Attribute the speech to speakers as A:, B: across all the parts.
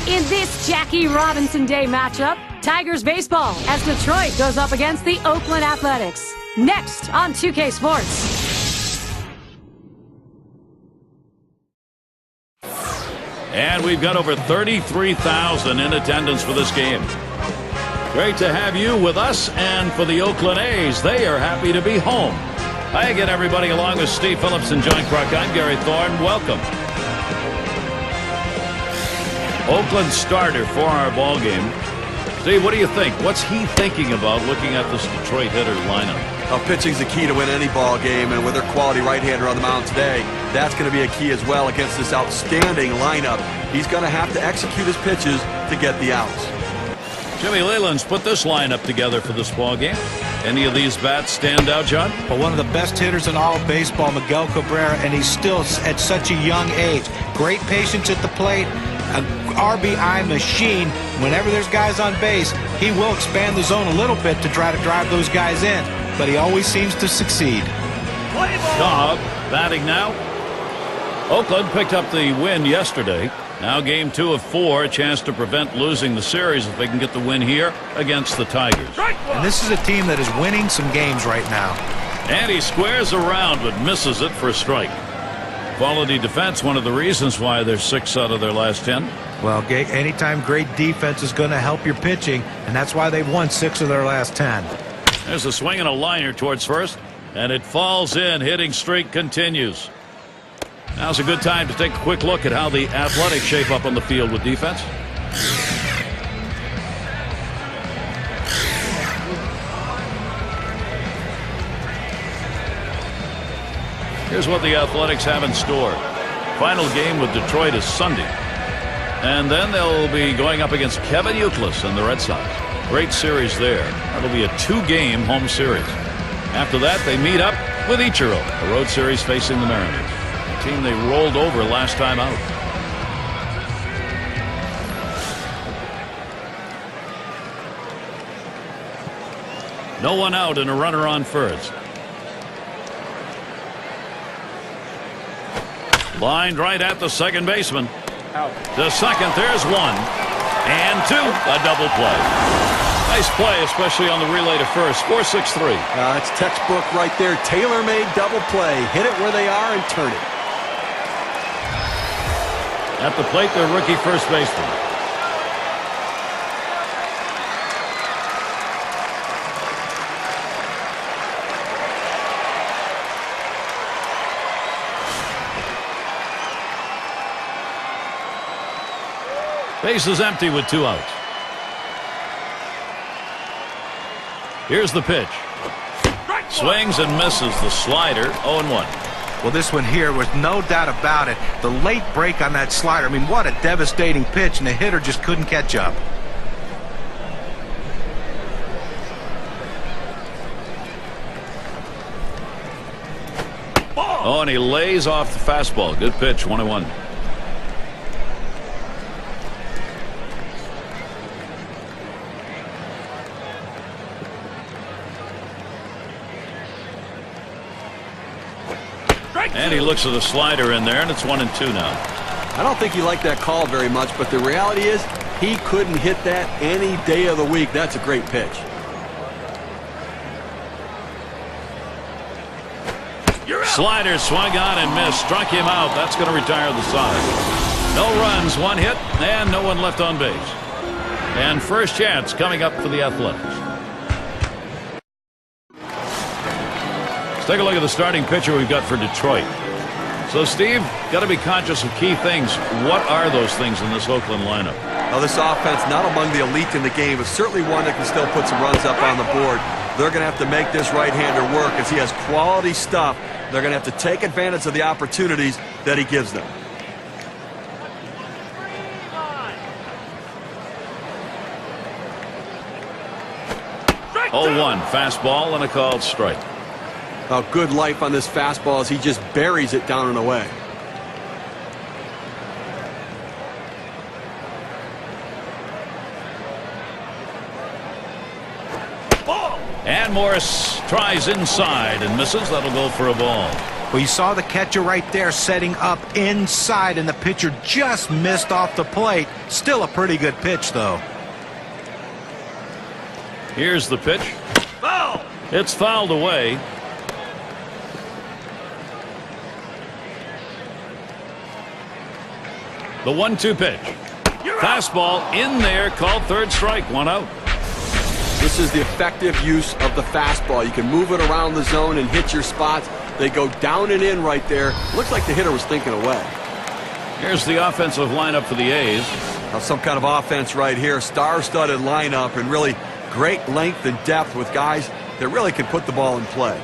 A: In this Jackie Robinson Day matchup, Tigers baseball as Detroit goes up against the Oakland Athletics. Next on 2K Sports.
B: And we've got over 33,000 in attendance for this game. Great to have you with us, and for the Oakland A's, they are happy to be home. Hi again, everybody, along with Steve Phillips and John Kruk. I'm Gary Thorne. Welcome. Oakland starter for our ball game. Steve, what do you think? What's he thinking about looking at this Detroit hitter lineup?
C: Well, pitching's the key to win any ball game, and with their quality right-hander on the mound today, that's going to be a key as well against this outstanding lineup. He's going to have to execute his pitches to get the outs.
B: Jimmy Leyland's put this lineup together for this ball game. Any of these bats stand out, John?
D: Well, one of the best hitters in all of baseball, Miguel Cabrera, and he's still at such a young age. Great patience at the plate, an RBI machine. Whenever there's guys on base, he will expand the zone a little bit to try to drive those guys in, but he always seems to succeed.
B: Cobb batting now. Oakland picked up the win yesterday. Now game 2 of 4, a chance to prevent losing the series if they can get the win here against the Tigers.
D: And this is a team that is winning some games right now.
B: And he squares around but misses it for a strike. Quality defense, one of the reasons why they're 6 out of their last 10.
D: Well, anytime great defense is going to help your pitching, and that's why they've won 6 of their last 10.
B: There's a swing and a liner towards first, and it falls in. Hitting streak continues. Now's a good time to take a quick look at how the Athletics shape up on the field with defense. Here's what the Athletics have in store. Final game with Detroit is Sunday. And then they'll be going up against Kevin Youkilis and the Red Sox. Great series there. That'll be a 2-game home series. After that, they meet up with Ichiro, a road series facing the Mariners. A team they rolled over last time out. No one out and a runner on first. Lined right at the second baseman. Out. To second, there's 1. And 2, a double play. Nice play, especially on the relay to first. Score 6-3.
C: It's textbook right there. Tailor-made double play. Hit it where they are and turn it.
B: At the plate, their rookie first baseman. Base is empty with 2 outs. Here's the pitch. Swings and misses the slider. 0-1.
D: Well, this one here was no doubt about it. The late break on that slider. I mean, what a devastating pitch, and the hitter just couldn't catch up.
B: Oh, and he lays off the fastball. Good pitch. 1-1. And he looks at the slider in there, and it's 1-2 now.
C: I don't think he liked that call very much, but the reality is he couldn't hit that any day of the week. That's a great pitch.
B: Slider swung on and missed. Struck him out. That's going to retire the side. No runs, 1 hit, and no one left on base. And first chance coming up for the Athletics. Let's take a look at the starting pitcher we've got for Detroit. So, Steve, got to be conscious of key things. What are those things in this Oakland lineup?
C: Well, this offense, not among the elite in the game, is certainly one that can still put some runs up on the board. They're going to have to make this right-hander work as he has quality stuff. They're going to have to take advantage of the opportunities that he gives them.
B: Oh, 1 fastball and a called strike.
C: A good life on this fastball as he just buries it down and away.
B: And Morris tries inside and misses. That'll go for a ball.
D: Well, you saw the catcher right there setting up inside, and the pitcher just missed off the plate. Still a pretty good pitch, though.
B: Here's the pitch. Foul! It's fouled away. The 1-2 pitch. Fastball in there, called third strike, 1 out.
C: This is the effective use of the fastball. You can move it around the zone and hit your spots. They go down and in right there. Looks like the hitter was thinking away.
B: Here's the offensive lineup for the A's.
C: Now some kind of offense right here. Star-studded lineup and really great length and depth with guys that really can put the ball in play.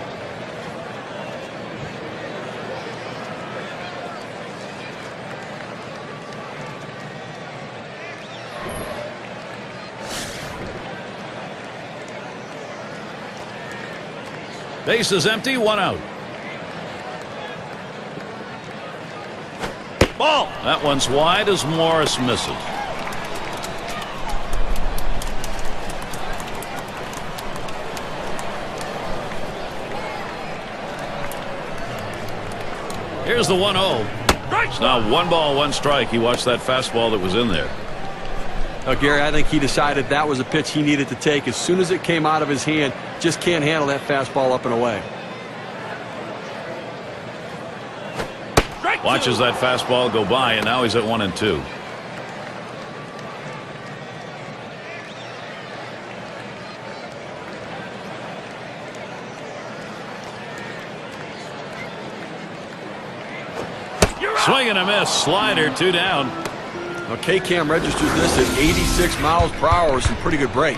B: Base is empty, 1 out. Ball! That one's wide as Morris misses. Here's the 1-0. It's now 1 ball, 1 strike. He watched that fastball that was in there.
C: Now, Gary, I think he decided that was a pitch he needed to take as soon as it came out of his hand. Just can't handle that fastball up and away.
B: Watches that fastball go by, and now he's at 1-2. Swing and a miss. Slider, 2 down.
C: Now, K-Cam registers this at 86 miles per hour. Some pretty good break.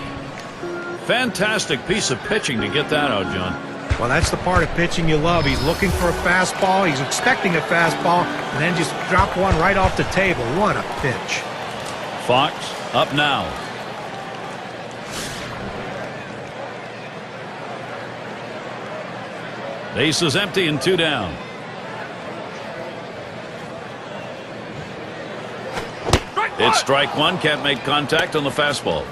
B: Fantastic piece of pitching to get that out, John.
D: Well, that's the part of pitching you love. He's looking for a fastball. He's expecting a fastball, and then just drop one right off the table. What a pitch.
B: Fox up now. Base is empty and 2 down. It's strike 1. Can't make contact on the fastball.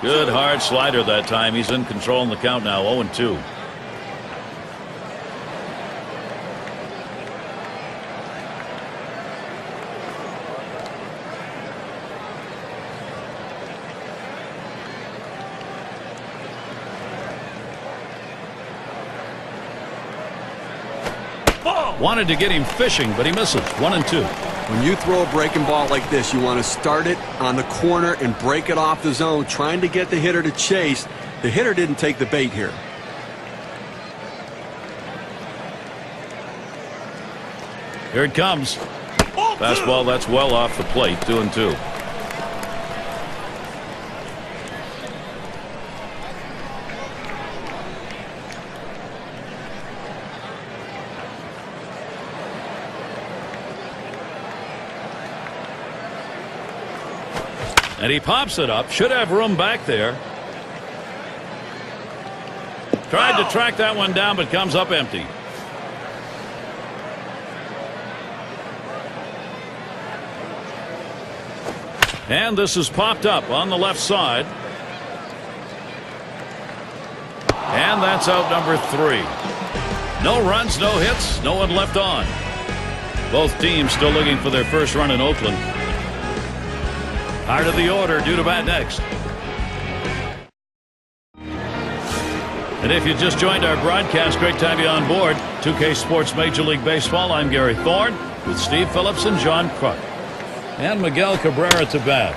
B: Good hard slider that time. He's in control in the count now. 0-2. Wanted to get him fishing, but he misses. 1-2.
C: When you throw a breaking ball like this, you want to start it on the corner and break it off the zone, trying to get the hitter to chase. The hitter didn't take the bait here.
B: Here it comes. Fastball that's well off the plate. 2-2. And he pops it up. Should have room back there. Tried to track that one down, but comes up empty. And this is popped up on the left side. And that's out number 3. No runs, no hits, no one left on. Both teams still looking for their first run in Oakland. Heart of the order, due to bat next. And if you just joined our broadcast, great to have you on board. 2K Sports Major League Baseball. I'm Gary Thorne with Steve Phillips and John Kruk. And Miguel Cabrera to bat.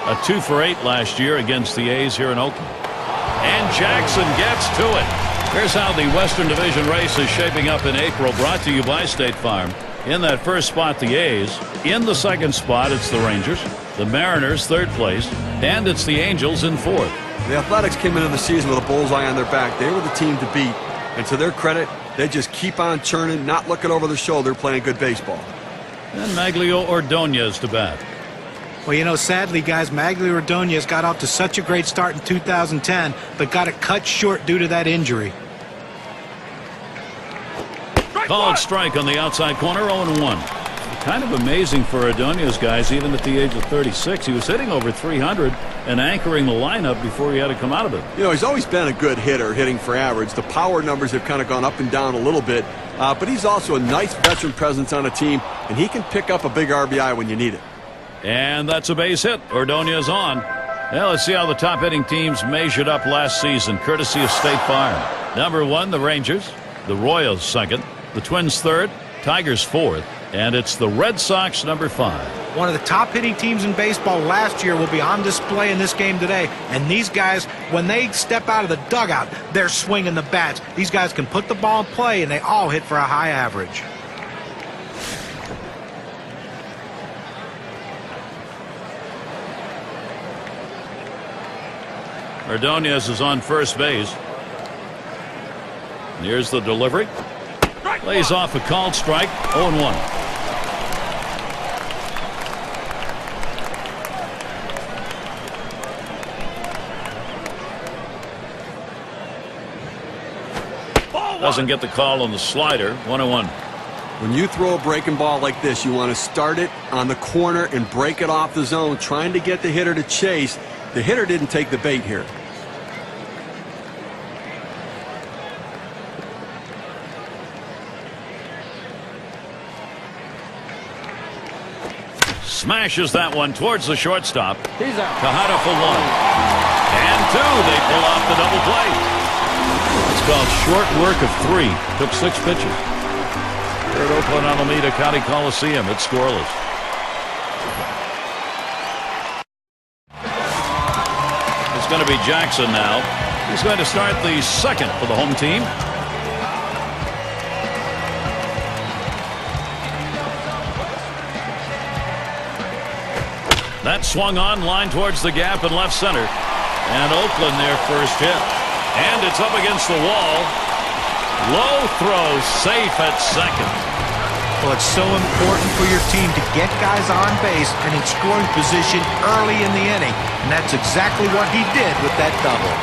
B: A 2 for 8 last year against the A's here in Oakland. And Jackson gets to it. Here's how the Western Division race is shaping up in April, brought to you by State Farm. In that first spot, the A's. In the second spot, it's the Rangers. The Mariners, 3rd place. And it's the Angels in 4th.
C: The Athletics came into the season with a bullseye on their back. They were the team to beat. And to their credit, they just keep on churning, not looking over their shoulder, playing good baseball.
B: And Maglio Ordonez to bat.
D: Well, you know, sadly, guys, Maglio Ordonez got off to such a great start in 2010, but got it cut short due to that injury.
B: Called strike on the outside corner, 0-1. Kind of amazing for Ordonez, guys. Even at the age of 36, he was hitting over 300 and anchoring the lineup before he had to come out of it.
C: You know, he's always been a good hitter, hitting for average. The power numbers have kind of gone up and down a little bit, but he's also a nice veteran presence on a team, and he can pick up a big RBI when you need it.
B: And that's a base hit. Ordonez on. Well, let's see how the top hitting teams measured up last season, courtesy of State Farm. Number 1, the Rangers. The Royals, second. The Twins, third. Tigers, fourth. And it's the Red Sox, number 5.
D: One of the top hitting teams in baseball last year will be on display in this game today. And these guys, when they step out of the dugout, they're swinging the bats. These guys can put the ball in play, and they all hit for a high average.
B: Ordonez is on first base. And here's the delivery. Lays off a called strike, 0-1. Doesn't get the call on the slider, 1-1.
C: When you throw a breaking ball like this, you want to start it on the corner and break it off the zone, trying to get the hitter to chase. The hitter didn't take the bait here.
B: Smashes that one towards the shortstop.
E: He's out.
B: Tejada for 1. And 2. They pull off the double play. It's called short work of 3. Took 6 pitches. Here at Oakland Alameda County Coliseum, it's scoreless. It's going to be Jackson now. He's going to start the second for the home team. That swung on, line towards the gap in left center. And Oakland their first hit. And it's up against the wall. Low throw, safe at second.
D: Well, it's so important for your team to get guys on base and in scoring position early in the inning. And that's exactly what he did with that double.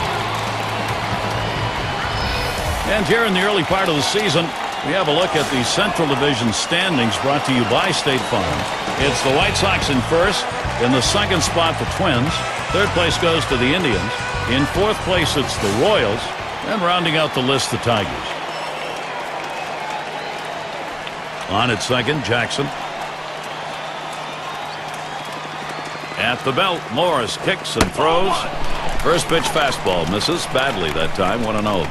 B: And here in the early part of the season, we have a look at the Central Division standings brought to you by State Farm. It's the White Sox in first. In the second spot, the Twins. Third place goes to the Indians. In fourth place, it's the Royals. And rounding out the list, the Tigers. On at second, Jackson. At the belt, Morris kicks and throws. First pitch fastball misses badly that time, 1-0.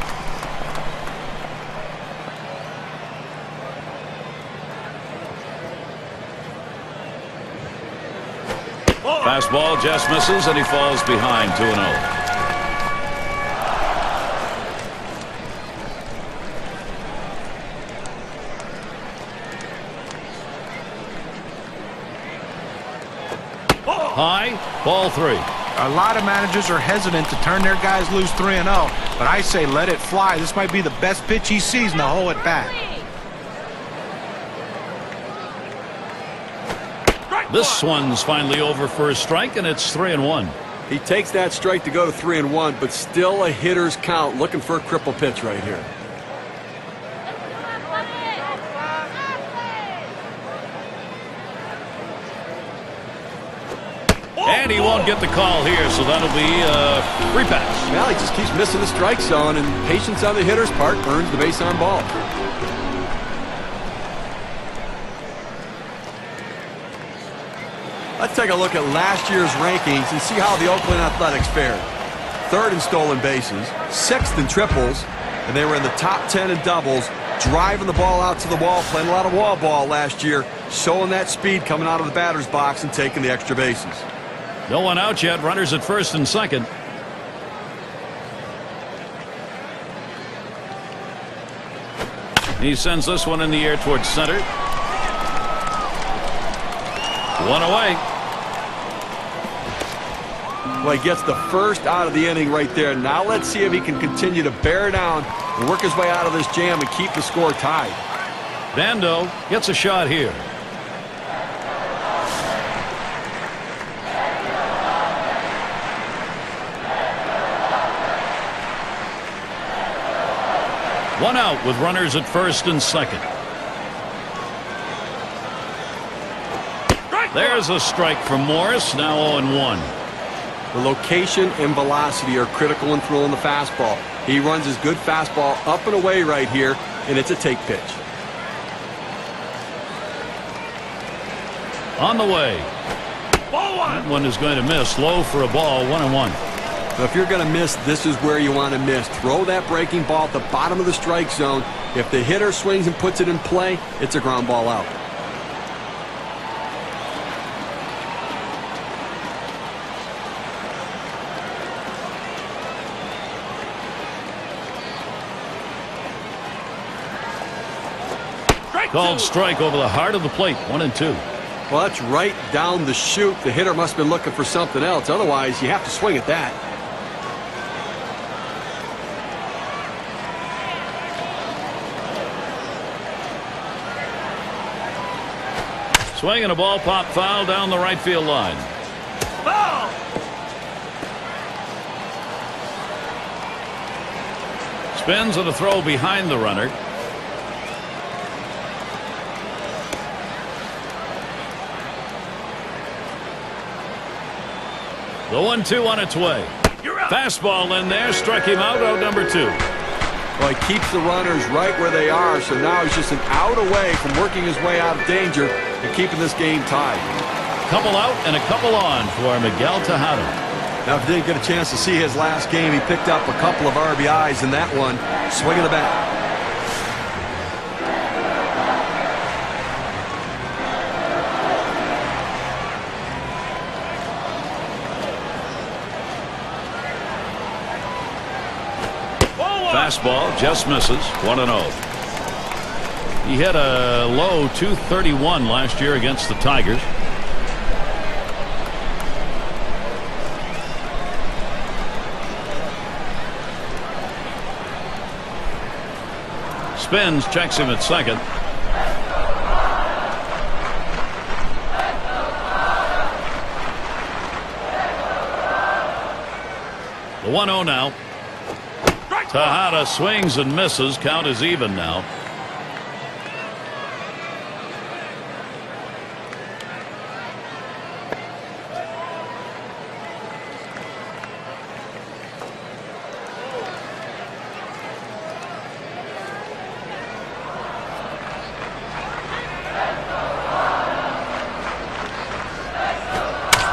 B: Fastball just misses, and he falls behind 2-0. High, ball 3.
D: A lot of managers are hesitant to turn their guys loose 3-0, but I say let it fly. This might be the best pitch he sees in the whole at bat.
B: This one's finally over for a strike, and it's 3-1.
C: He takes that strike to go to 3-1, but still a hitter's count, looking for a cripple pitch right here.
B: And he won't get the call here, so that'll be a free pass.
C: Well, he just keeps missing the strike zone, and patience on the hitter's part earns the base on ball. Let's take a look at last year's rankings and see how the Oakland Athletics fared. Third in stolen bases, sixth in triples, and they were in the top 10 in doubles, driving the ball out to the wall, playing a lot of wall ball last year, showing that speed coming out of the batter's box and taking the extra bases.
B: No one out yet. Runners at first and second. He sends this one in the air towards center. One away.
C: Well, he gets the first out of the inning right there. Now let's see if he can continue to bear down and work his way out of this jam and keep the score tied.
B: Bando gets a shot here. One out with runners at first and second. There's a strike from Morris. Now 0-1.
C: The location and velocity are critical in throwing the fastball. He runs his good fastball up and away right here, and it's a take pitch.
B: On the way. That one is going to miss. Low for a ball. 1-1.
C: Now, if you're going to miss, this is where you want to miss. Throw that breaking ball at the bottom of the strike zone. If the hitter swings and puts it in play, it's a ground ball out.
B: Called strike over the heart of the plate. 1-2.
C: Well, that's right down the chute. The hitter must have been looking for something else. Otherwise, you have to swing at that.
B: Swinging a ball, pop foul down the right field line.
C: Ball!
B: Spins and a throw behind the runner. The 1-2 on its way. Fastball in there, struck him out number 2.
C: Well, he keeps the runners right where they are, so now he's just an out away from working his way out of danger and keeping this game tied.
B: Couple out and a couple on for Miguel Tejada.
C: Now, if you didn't get a chance to see his last game, he picked up a couple of RBIs in that one. Swinging the bat.
B: Fastball just misses. 1-0. He hit a low 231 last year against the Tigers. Spins, checks him at second. The 1-0 now. Tejada swings and misses. Count is even now.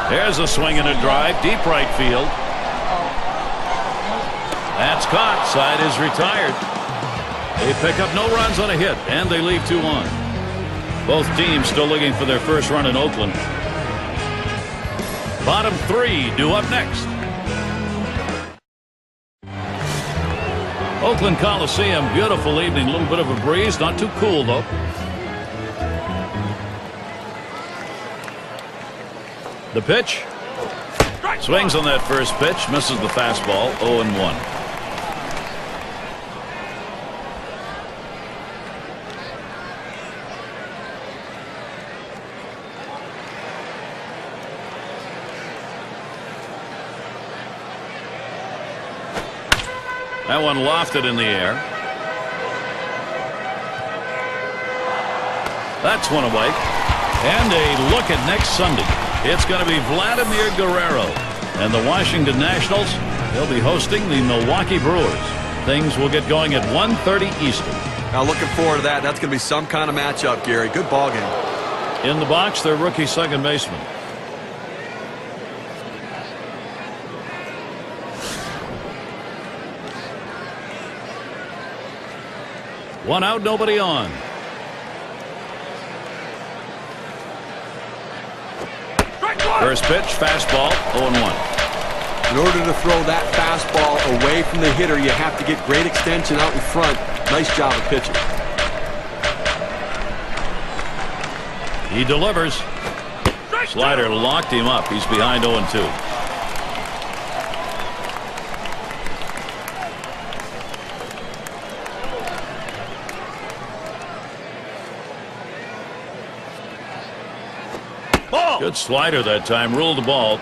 B: There's a swing and a drive. Deep right field. That's caught. Side is retired. They pick up no runs on a hit, and they leave 2 on. Both teams still looking for their first run in Oakland. Bottom 3 due up next. Oakland Coliseum, beautiful evening. A little bit of a breeze, not too cool though. The pitch. Swings on that first pitch, misses the fastball. 0-1. That one lofted in the air. That's one away. And a look at next Sunday. It's going to be Vladimir Guerrero. And the Washington Nationals, they'll be hosting the Milwaukee Brewers. Things will get going at 1:30 Eastern.
C: Now looking forward to that. That's going to be some kind of matchup, Gary. Good ball game.
B: In the box, their rookie second baseman. One out, nobody on. First pitch, fastball, 0-1.
C: In order to throw that fastball away from the hitter, you have to get great extension out in front. Nice job of pitching.
B: He delivers. Slider locked him up. He's behind 0-2. Good slider that time. Ruled the ball.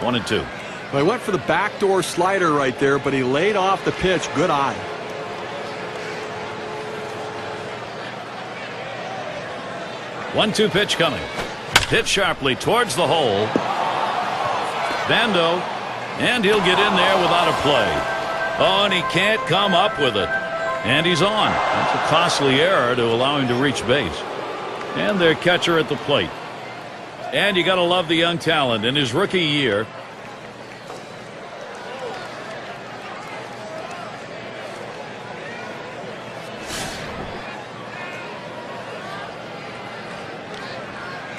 B: 1-2.
C: Well, he went for the backdoor slider right there, but he laid off the pitch. Good eye.
B: One-two pitch coming. Hit sharply towards the hole. Bando. And he'll get in there without a play. Oh, and he can't come up with it. And he's on. That's a costly error to allow him to reach base. And their catcher at the plate. And you got to love the young talent in his rookie year.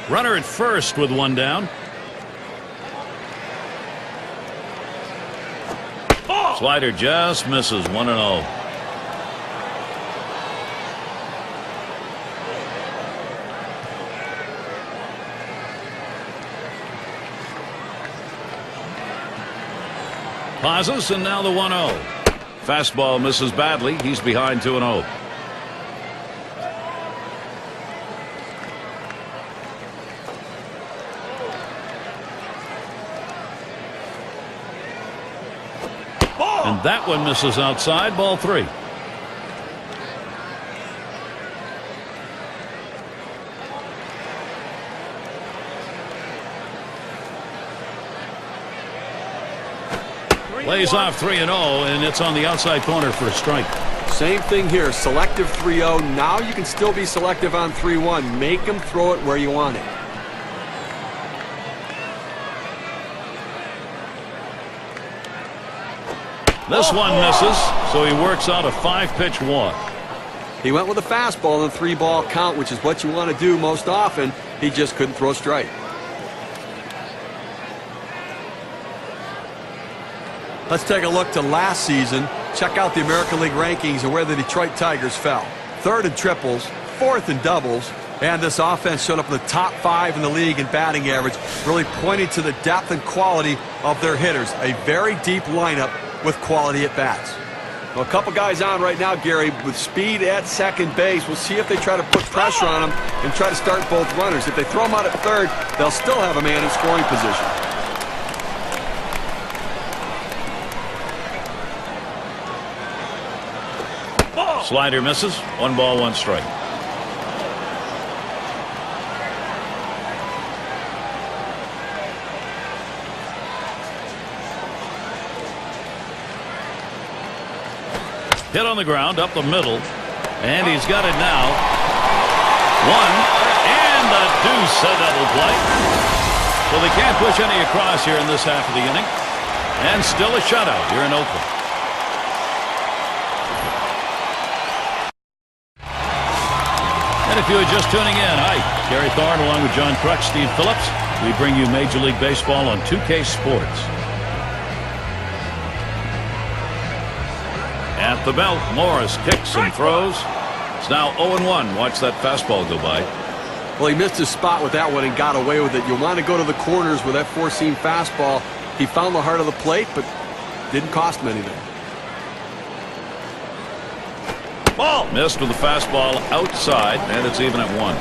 B: Runner at first with one down. Slider just misses. 1-0. Pauses, and now the 1-0. Fastball misses badly. He's behind 2-0. And that one misses outside. Ball 3. Lays off 3-0, and it's on the outside corner for a strike.
C: Same thing here. Selective 3-0. Now you can still be selective on 3-1. Make him throw it where you want it.
B: This one misses, so he works out a 5-pitch walk.
C: He went with a fastball in the 3-ball count, which is what you want to do most often. He just couldn't throw strike. Let's take a look to last season. Check out the American League rankings and where the Detroit Tigers fell. 3rd in triples, 4th in doubles, and this offense showed up in the top 5 in the league in batting average, really pointing to the depth and quality of their hitters. A very deep lineup with quality at bats. Well, a couple guys on right now, Gary, with speed at second base. We'll see if they try to put pressure on them and try to start both runners. If they throw them out at third, they'll still have a man in scoring position.
B: Slider misses. 1 ball, 1 strike. Hit on the ground up the middle, and he's got it now. 1 and a deuce, a double play. So they can't push any across here in this half of the inning, and still a shutout here in Oakland. And if you are just tuning in, hi, Gary Thorne along with John Crutch, Steve Phillips. We bring you Major League Baseball on 2K Sports. At the belt, Morris kicks and throws. It's now 0-1. Watch that fastball go by.
C: Well, he missed his spot with that one and got away with it. You want to go to the corners with that four-seam fastball. He found the heart of the plate, but didn't cost him anything.
B: Ball missed with the fastball outside, and it's even at 1.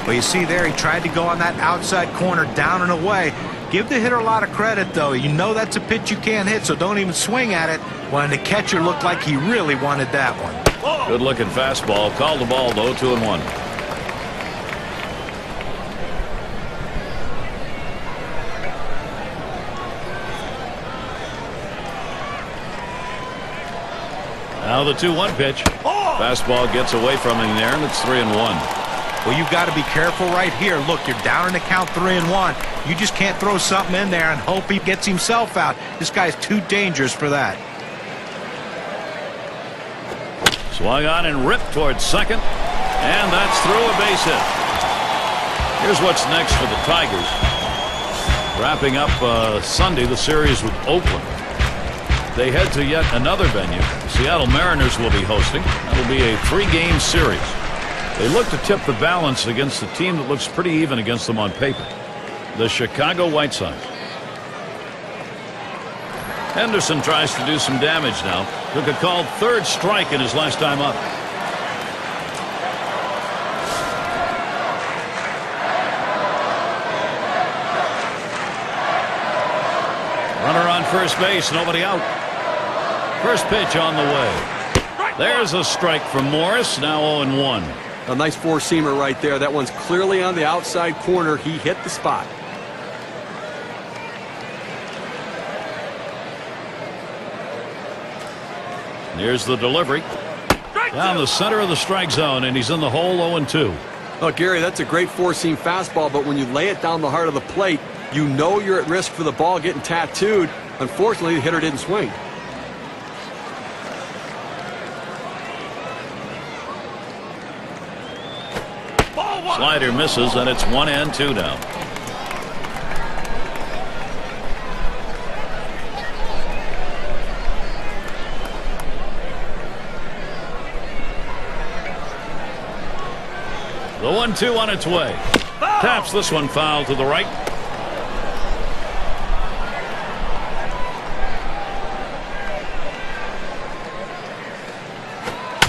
D: Well, you see there, he tried to go on that outside corner, down and away. Give the hitter a lot of credit, though. You know that's a pitch you can't hit, so don't even swing at it. When the catcher looked like he really wanted that one.
B: Good-looking fastball. Called the ball, though, 2-1. Now the 2-1 pitch. Fastball gets away from him there, and it's 3-1.
D: Well, you've got to be careful right here. Look, you're down in the count 3-1. You just can't throw something in there and hope he gets himself out. This guy's too dangerous for that.
B: Swung on and ripped towards second, and that's through a base hit. Here's what's next for the Tigers. Wrapping up Sunday the series with Oakland. They head to yet another venue. Seattle Mariners will be hosting. That'll be a 3-game series. They look to tip the balance against a team that looks pretty even against them on paper, the Chicago White Sox. Henderson tries to do some damage now. Took a called third strike in his last time up. Runner on first base, nobody out. First pitch on the way. There's a strike from Morris, now 0-1.
C: A nice four-seamer right there. That one's clearly on the outside corner. He hit the spot.
B: Here's the delivery. Down the center of the strike zone, and he's in the hole 0-2.
C: Oh, Gary, that's a great four-seam fastball, but when you lay it down the heart of the plate, you know you're at risk for the ball getting tattooed. Unfortunately, the hitter didn't swing.
B: Slider misses, and it's 1-2 now. The 1-2 on its way. Taps this one foul to the right.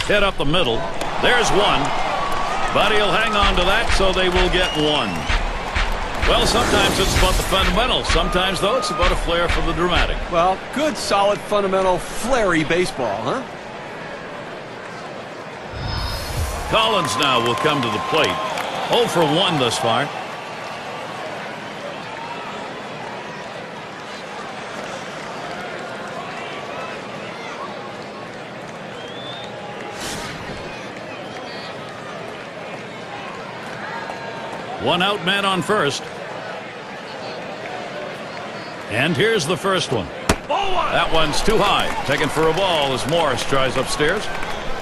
B: Hit up the middle. There's one. But he'll hang on to that, so they will get one. Well, sometimes it's about the fundamentals. Sometimes, though, it's about a flair for the dramatic.
C: Well, good, solid, fundamental, flary baseball, huh?
B: Collins now will come to the plate. 0 for 1 thus far. One out, man on first. And here's the first one. That one's too high. Taken for a ball as Morris tries upstairs.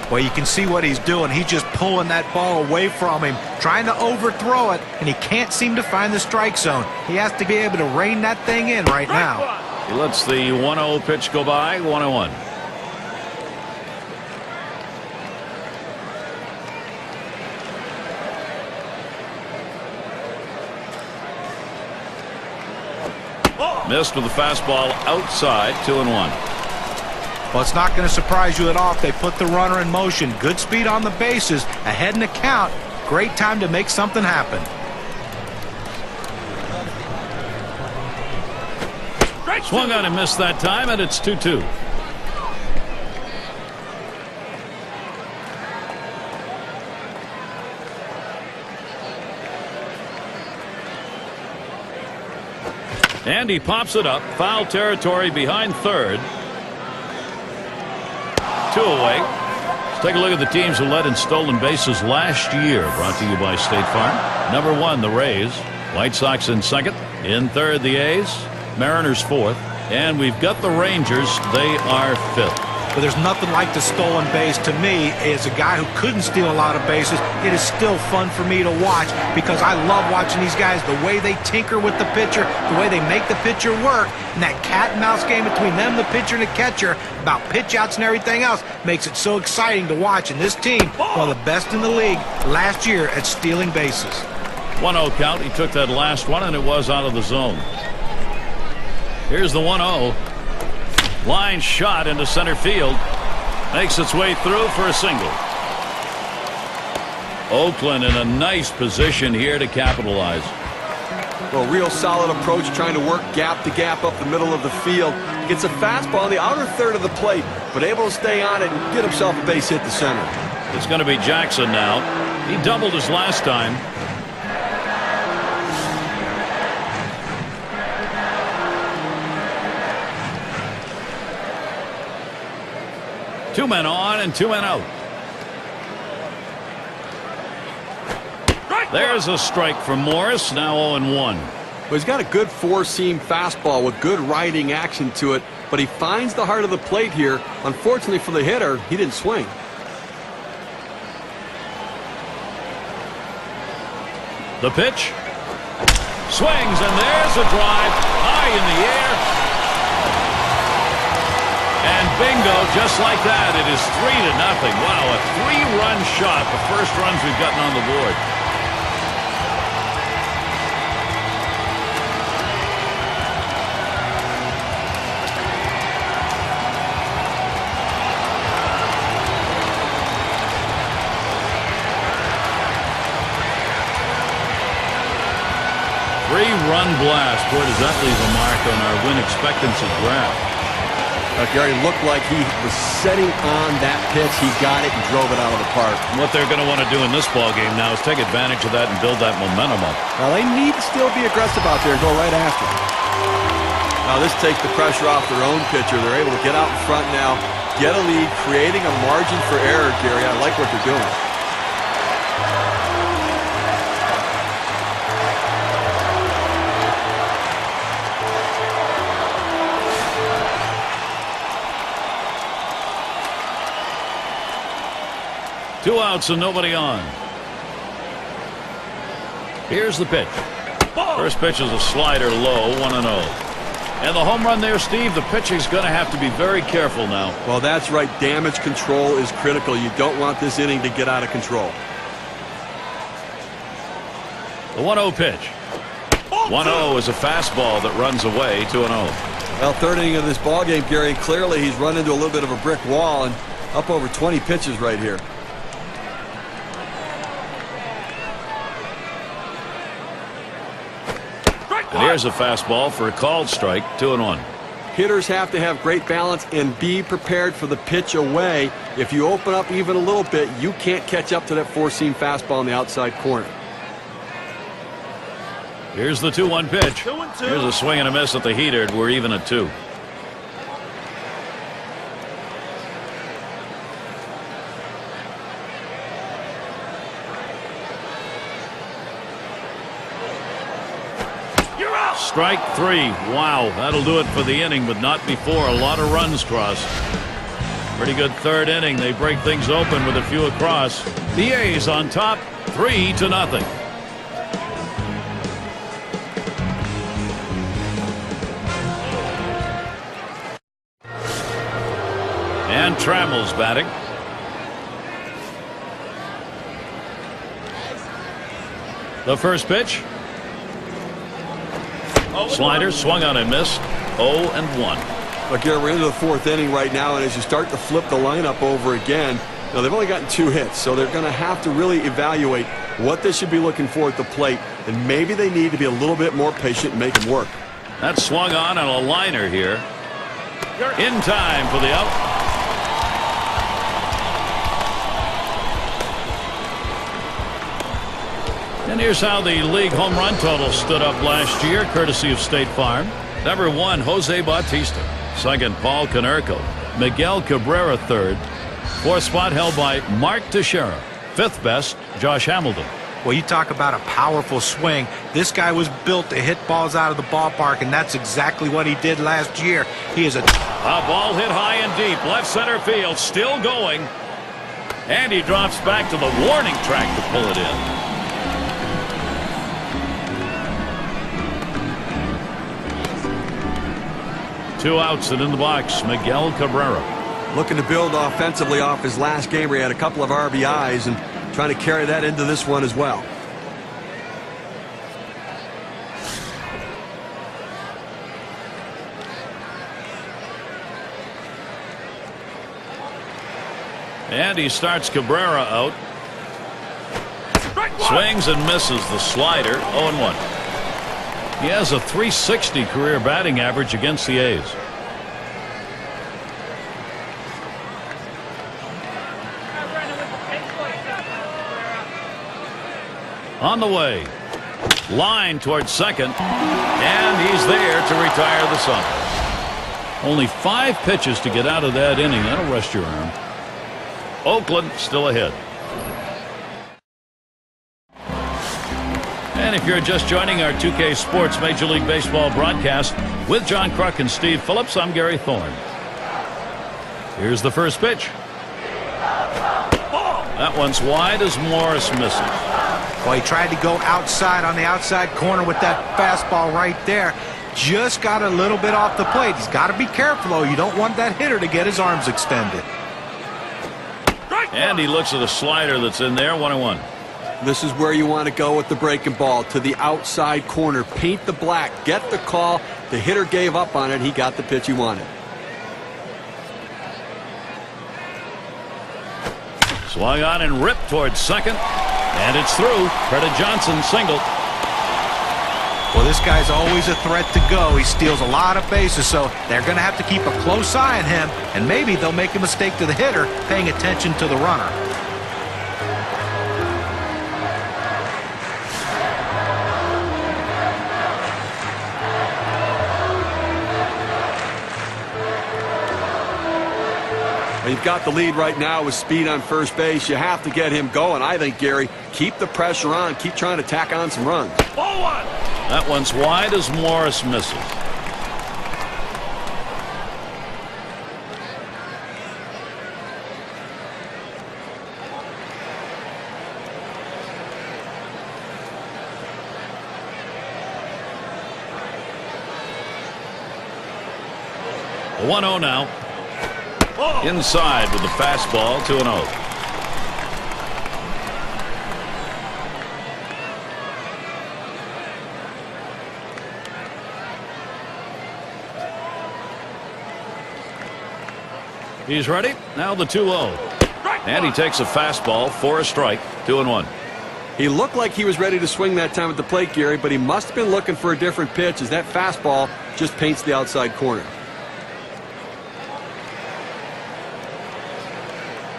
D: Well, you can see what he's doing. He's just pulling that ball away from him, trying to overthrow it, and he can't seem to find the strike zone. He has to be able to rein that thing in right now.
B: He lets the 1-0 pitch go by. 1-1. Missed with the fastball outside. 2-1.
D: Well, it's not going to surprise you at all if they put the runner in motion. Good speed on the bases, ahead in the count. Great time to make something happen.
B: Swung on and missed that time, and it's 2-2. And he pops it up. Foul territory behind third. 2 away. Let's take a look at the teams who led in stolen bases last year. Brought to you by State Farm. Number 1, the Rays. White Sox in second. In third, the A's. Mariners fourth. And we've got the Rangers. They are fifth.
D: But there's nothing like the stolen base. To me, as a guy who couldn't steal a lot of bases, it is still fun for me to watch because I love watching these guys, the way they tinker with the pitcher, the way they make the pitcher work, and that cat and mouse game between them, the pitcher, and the catcher about pitch outs and everything else makes it so exciting to watch. And this team, one of the best in the league last year at stealing bases.
B: 1-0 count. He took that last one, and it was out of the zone. Here's the 1-0. Line shot into center field. Makes its way through for a single. Oakland in a nice position here to capitalize.
C: Well, real solid approach, trying to work gap to gap up the middle of the field. Gets a fastball on the outer third of the plate, but able to stay on it and get himself a base hit to center.
B: It's going to be Jackson now. He doubled his last time. Two men on and 2 men out. There's a strike from Morris. Now 0-1.
C: Well, he's got a good four-seam fastball with good riding action to it, but he finds the heart of the plate here. Unfortunately for the hitter, he didn't swing.
B: The pitch. Swings, and there's a drive high in the air. And bingo, just like that, it is 3-0. Wow, a 3-run shot, the first runs we've gotten on the board. Three-run blast. Where does that leave a mark on our win expectancy graph?
C: Gary looked like he was setting on that pitch. He got it and drove it out of the park.
B: What they're going to want to do in this ball game now is take advantage of that and build that momentum up.
C: Well, they need to still be aggressive out there and go right after it. Now this takes the pressure off their own pitcher. They're able to get out in front now, get a lead, creating a margin for error, Gary. I like what they're doing.
B: Two outs and nobody on. Here's the pitch. First pitch is a slider low, 1-0. And the home run there, Steve, the pitching's going to have to be very careful now.
C: Well, that's right. Damage control is critical. You don't want this inning to get out of control.
B: The 1-0 pitch. 1-0 is a fastball that runs away, 2-0.
C: Well, third inning of this ball game, Gary, clearly he's run into a little bit of a brick wall and up over 20 pitches right here.
B: And here's a fastball for a called strike, 2-1.
C: Hitters have to have great balance and be prepared for the pitch away. If you open up even a little bit, you can't catch up to that four-seam fastball in the outside corner.
B: Here's the 2-1 pitch. Here's a swing and a miss at the heater. We're even at 2. Strike 3. Wow, that'll do it for the inning, but not before a lot of runs crossed. Pretty good third inning. They break things open with a few across. The A's on top, 3-0. And Trammell's batting. The first pitch. Slider swung on and missed. 0-1.
C: Look, Gary, we're into the fourth inning right now, and as you start to flip the lineup over again, now they've only gotten 2 hits, so they're going to have to really evaluate what they should be looking for at the plate, and maybe they need to be a little bit more patient and make them work.
B: That swung on a liner here. In time for the out. And here's how the league home run total stood up last year, courtesy of State Farm. Number 1, Jose Bautista. Second, Paul Konerko. Miguel Cabrera third. Fourth spot held by Mark Teixeira. Fifth best, Josh Hamilton.
D: Well, you talk about a powerful swing. This guy was built to hit balls out of the ballpark, and that's exactly what he did last year. He is a
B: ball hit high and deep. Left center field, still going. And he drops back to the warning track to pull it in. Two outs and in the box, Miguel Cabrera.
C: Looking to build offensively off his last game where he had a couple of RBIs and trying to carry that into this one as well.
B: And he starts Cabrera out. Swings and misses the slider, 0-1. He has a .360 career batting average against the A's. On the way. Line towards second. And he's there to retire the side. Only 5 pitches to get out of that inning. That'll rest your arm. Oakland still ahead. And if you're just joining our 2K Sports Major League Baseball broadcast with John Kruk and Steve Phillips, I'm Gary Thorne. Here's the first pitch. That one's wide as Morris misses.
D: Well, he tried to go outside on the outside corner with that fastball right there. Just got a little bit off the plate. He's got to be careful, though. You don't want that hitter to get his arms extended.
B: And he looks at a slider that's in there, 1-1.
C: This is where you want to go with the breaking ball, to the outside corner. Paint the black. Get the call. The hitter gave up on it. He got the pitch he wanted.
B: Swung on and ripped towards second. And it's through. Credit Johnson singled.
D: Well, this guy's always a threat to go. He steals a lot of bases, so they're going to have to keep a close eye on him, and maybe they'll make a mistake to the hitter, paying attention to the runner.
C: You've got the lead right now with speed on first base. You have to get him going. I think, Gary, keep the pressure on. Keep trying to tack on some runs.
B: Ball one. That one's wide as Morris misses. A 1-0 now. Inside with the fastball, 2-0. He's ready. Now the 2-0. And he takes a fastball for a strike, 2-1.
C: He looked like he was ready to swing that time at the plate, Gary, but he must have been looking for a different pitch as that fastball just paints the outside corner.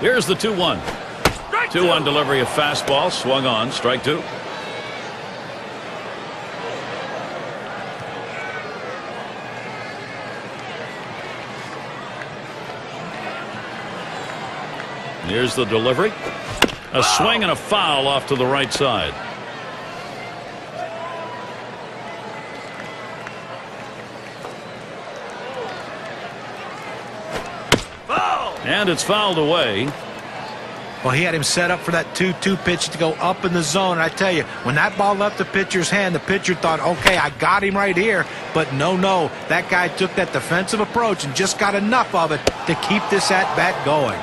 B: Here's the 2-1. 2-1 delivery of fastball, swung on, strike two. Here's the delivery. A swing and a foul off to the right side. And it's fouled away.
D: Well, he had him set up for that 2-2 pitch to go up in the zone. And I tell you, when that ball left the pitcher's hand, the pitcher thought, okay, I got him right here. But no, that guy took that defensive approach and just got enough of it to keep this at-bat going.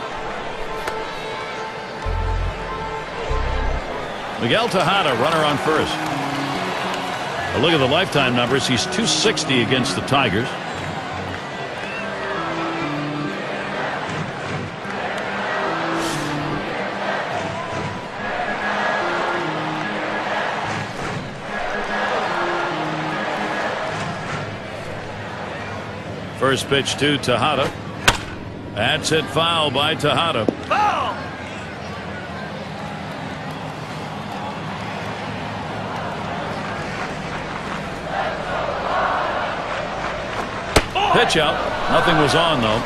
B: Miguel Tejada, runner on first. A look at the lifetime numbers. He's .260 against the Tigers. First pitch to Tejada. That's hit foul by Tejada. Foul! Pitch out. Nothing was on, though.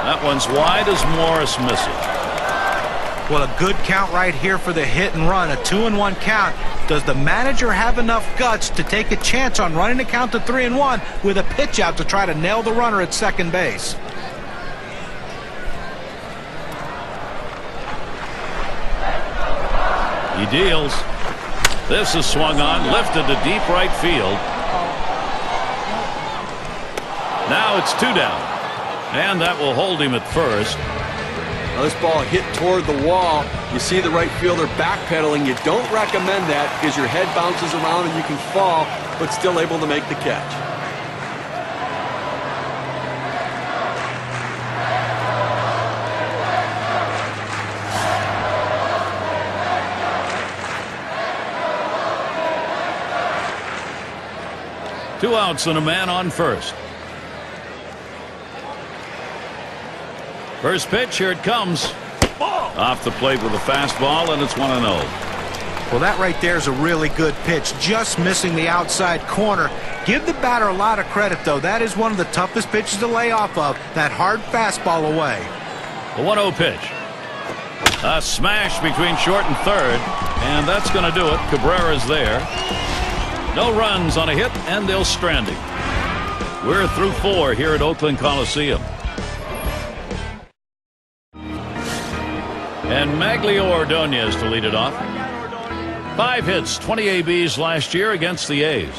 B: That one's wide as Morris misses.
D: Well, a good count right here for the hit and run. A 2-1 count. Does the manager have enough guts to take a chance on running the count to 3-1 with a pitch out to try to nail the runner at second base?
B: He deals. This is swung on, lifted to deep right field. Now it's two down. And that will hold him at first.
C: Now this ball hit toward the wall. You see the right fielder backpedaling. You don't recommend that because your head bounces around and you can fall, but still able to make the catch.
B: Two outs and a man on first. First pitch, here it comes. Off the plate with a fastball, and it's 1-0.
D: Well, that right there is a really good pitch, just missing the outside corner. Give the batter a lot of credit, though. That is one of the toughest pitches to lay off of, that hard fastball away.
B: The 1-0 pitch. A smash between short and third, and that's going to do it. Cabrera's there. No runs on a hit, and they'll strand him. We're through 4 here at Oakland Coliseum. And Maglio Ordonez to lead it off. 5 hits, 20 ABs last year against the A's.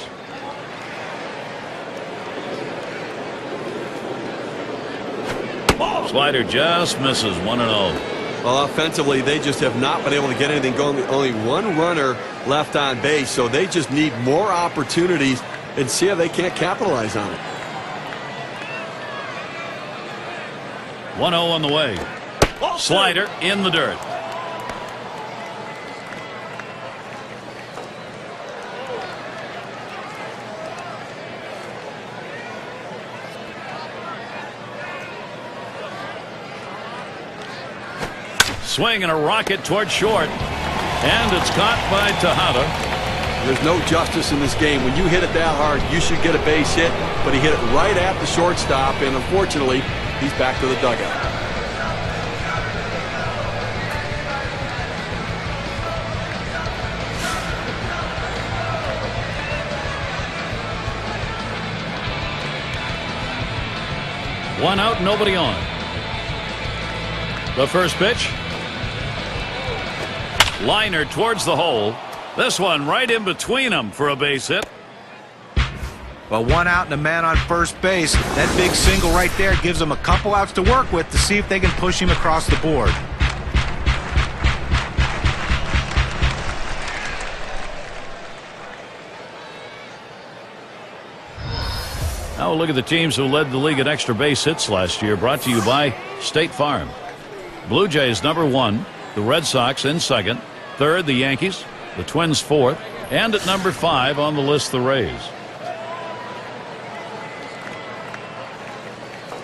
B: Slider just misses, 1-0.
C: Well, offensively, they just have not been able to get anything going. Only one runner left on base, so they just need more opportunities. and see if they can't capitalize on it.
B: 1-0 on the way. Slider in the dirt. Swing and a rocket toward short. And it's caught by Tejada.
C: There's no justice in this game. When you hit it that hard, you should get a base hit. But he hit it right at the shortstop, and unfortunately, he's back to the dugout.
B: One out, nobody on. The first pitch. Liner towards the hole. This one right in between them for a base hit.
D: Well, one out and a man on first base. That big single right there gives them a couple outs to work with to see if they can push him across the board.
B: Now we'll look at the teams who led the league in extra base hits last year, brought to you by State Farm. Blue Jays #1, the Red Sox in second, third the Yankees, the Twins fourth, and at number 5 on the list the Rays.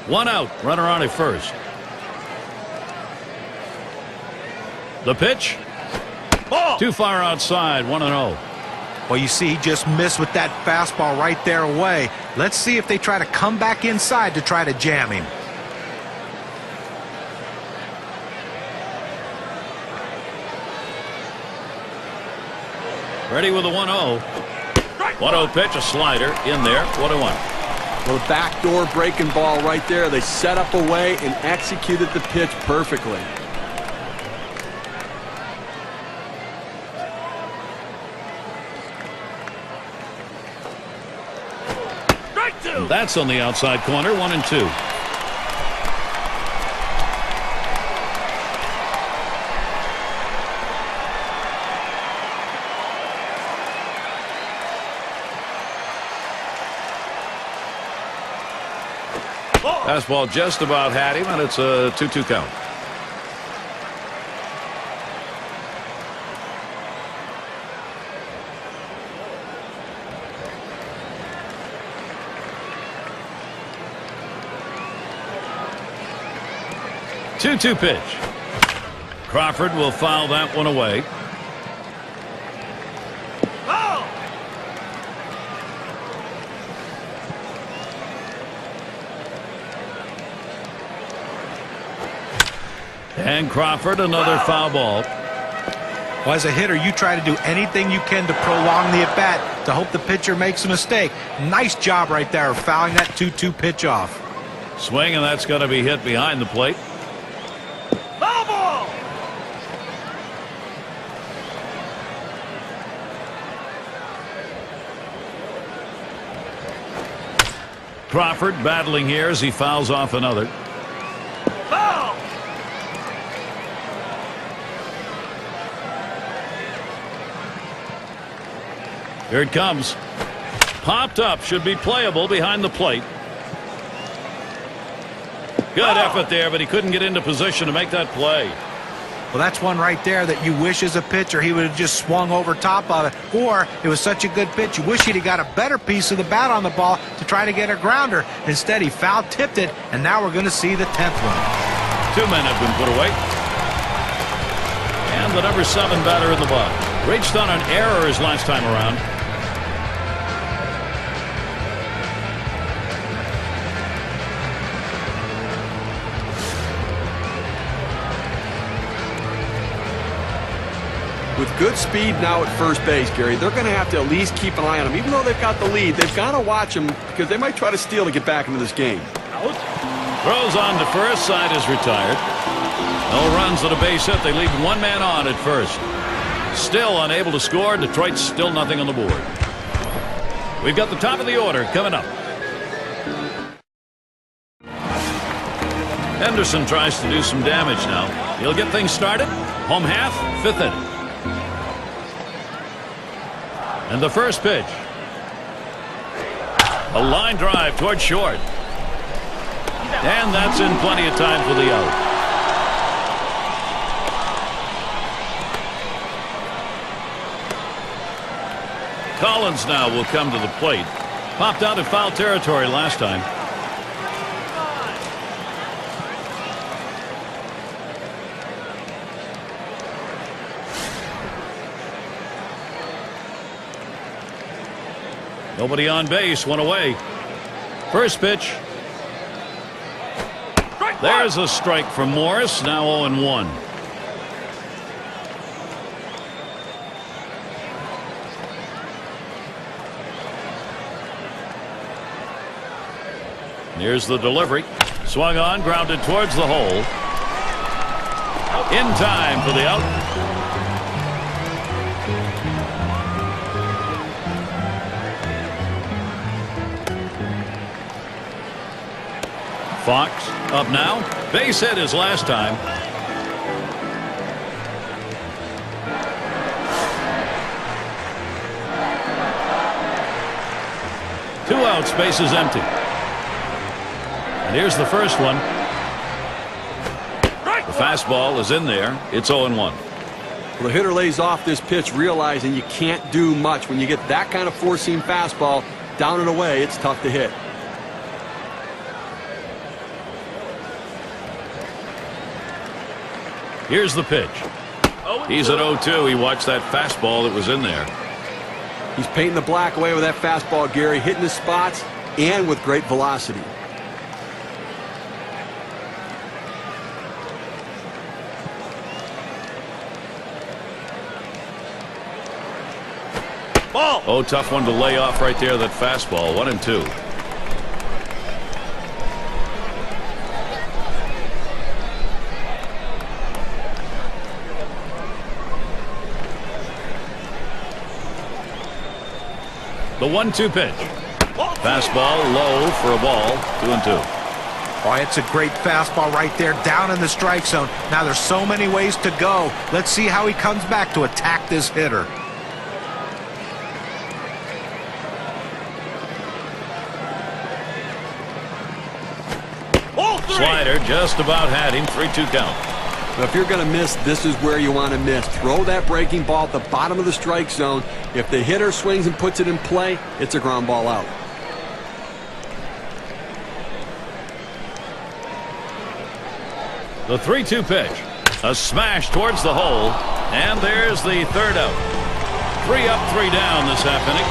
B: One out, runner on at first. The pitch. Ball. Too far outside, 1-0.
D: Well, you see, he just missed with that fastball right there away. Let's see if they try to come back inside to try to jam him.
B: Ready with a 1-0. 1-0 pitch, a slider in there, 1-1.
C: Well, the backdoor breaking ball right there. They set up a way and executed the pitch perfectly.
B: And that's on the outside corner, 1-2. Fastball just about had him, and it's a 2-2 count. Two pitch. Crawford will foul that one away. And Crawford, another foul ball.
D: Well, as a hitter, you try to do anything you can to prolong the at-bat to hope the pitcher makes a mistake. Nice job right there of fouling that 2-2 pitch off.
B: Swing, and that's going to be hit behind the plate.
C: Foul ball!
B: Crawford battling here as he fouls off another.
C: Foul!
B: Here it comes. Popped up, should be playable behind the plate. Good effort there, but he couldn't get into position to make that play.
D: Well, that's one right there that you wish as a pitcher he would have just swung over top of it. Or it was such a good pitch, you wish he'd have got a better piece of the bat on the ball to try to get a grounder. Instead, he foul-tipped it, and now we're going to see the 10th one.
B: 2 men have been put away. And the number 7 batter in the box. Reached on an error his last time around.
C: With good speed now at first base, Gary, they're going to have to at least keep an eye on him. Even though they've got the lead, they've got to watch him because they might try to steal to get back into this game.
B: Out. Throws on to first. Side is retired. No runs at a base hit. They leave one man on at first. Still unable to score. Detroit's still nothing on the board. We've got the top of the order coming up. Henderson tries to do some damage now. He'll get things started. Home half, 5th inning. And the first pitch. A line drive toward short. And that's in plenty of time for the out. Collins now will come to the plate. Popped out of foul territory last time. Nobody on base, one away. First pitch. There's a strike from Morris. Now 0-1. Here's the delivery. Swung on, grounded towards the hole. In time for the out. Fox up now. Base hit his last time. Two outs, base is empty. And here's the first one. The fastball is in there. It's 0-1.
C: Well, the hitter lays off this pitch, realizing you can't do much. When you get that kind of four-seam fastball down and away, it's tough to hit.
B: Here's the pitch. He's at 0-2. He watched that fastball that was in there.
C: He's painting the black away with that fastball, Gary, hitting his spots and with great velocity.
B: Ball. Oh, tough one to lay off right there, that fastball. 1-2. The 1-2 pitch. Fastball low for a ball. 2-2.
D: Oh, it's a great fastball right there down in the strike zone. Now there's so many ways to go. Let's see how he comes back to attack this hitter.
B: Slider just about had him. 3-2 count.
C: Now, if you're going to miss, this is where you want to miss. Throw that breaking ball at the bottom of the strike zone. If the hitter swings and puts it in play, it's a ground ball out.
B: The 3-2 pitch. A smash towards the hole. And there's the third out. 3 up, 3 down this half inning.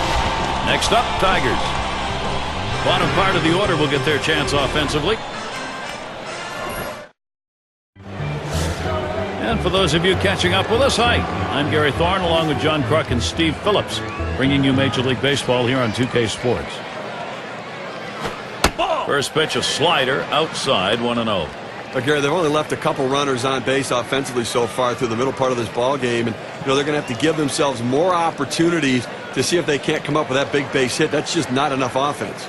B: Next up, Tigers. Bottom part of the order will get their chance offensively. And for those of you catching up with us, hi, I'm Gary Thorne along with John Kruk and Steve Phillips, bringing you Major League Baseball here on 2K Sports. First pitch, a slider outside, 1-0.
C: Gary, they've only left a couple runners on base offensively so far through the middle part of this ball game, and they're going to have to give themselves more opportunities to see if they can't come up with that big base hit. That's just not enough offense.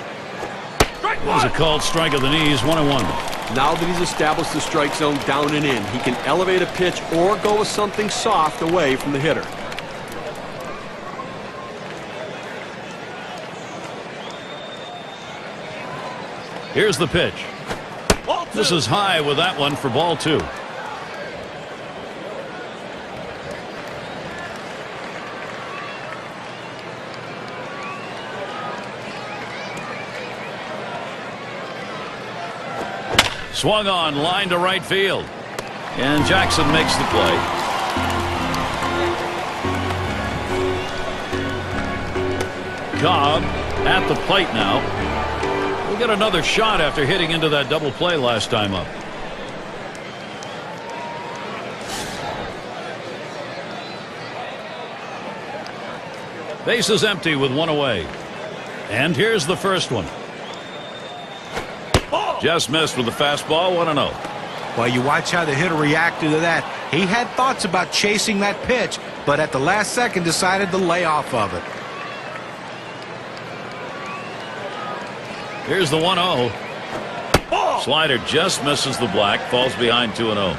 B: There's a called strike of the knees, 1-1.
C: Now that he's established the strike zone down and in, he can elevate a pitch or go with something soft away from the hitter.
B: Here's the pitch. This is high with that one for ball 2. Swung on, line to right field. And Jackson makes the play. Cobb at the plate now. We'll get another shot after hitting into that double play last time up. Base is empty with 1 away. And here's the first one. Just missed with the fastball, 1-0.
D: Well, you watch how the hitter reacted to that. He had thoughts about chasing that pitch, but at the last second decided to lay off of it.
B: Here's the 1-0. Slider just misses the black, falls behind 2-0.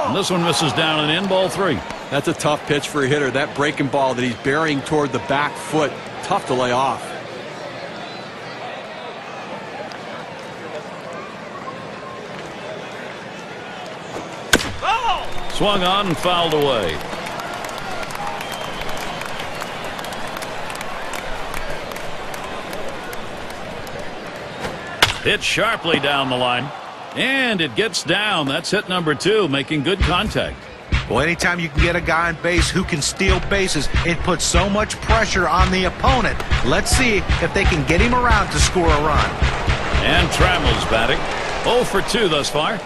B: And this one misses down and in, ball 3.
C: That's a tough pitch for a hitter. That breaking ball that he's burying toward the back foot, tough to lay off.
B: Swung on and fouled away. Hit sharply down the line. And it gets down. That's hit number 2, making good contact.
D: Well, anytime you can get a guy on base who can steal bases, it puts so much pressure on the opponent. Let's see if they can get him around to score a run.
B: And Trammell's batting. 0 for 2 thus far.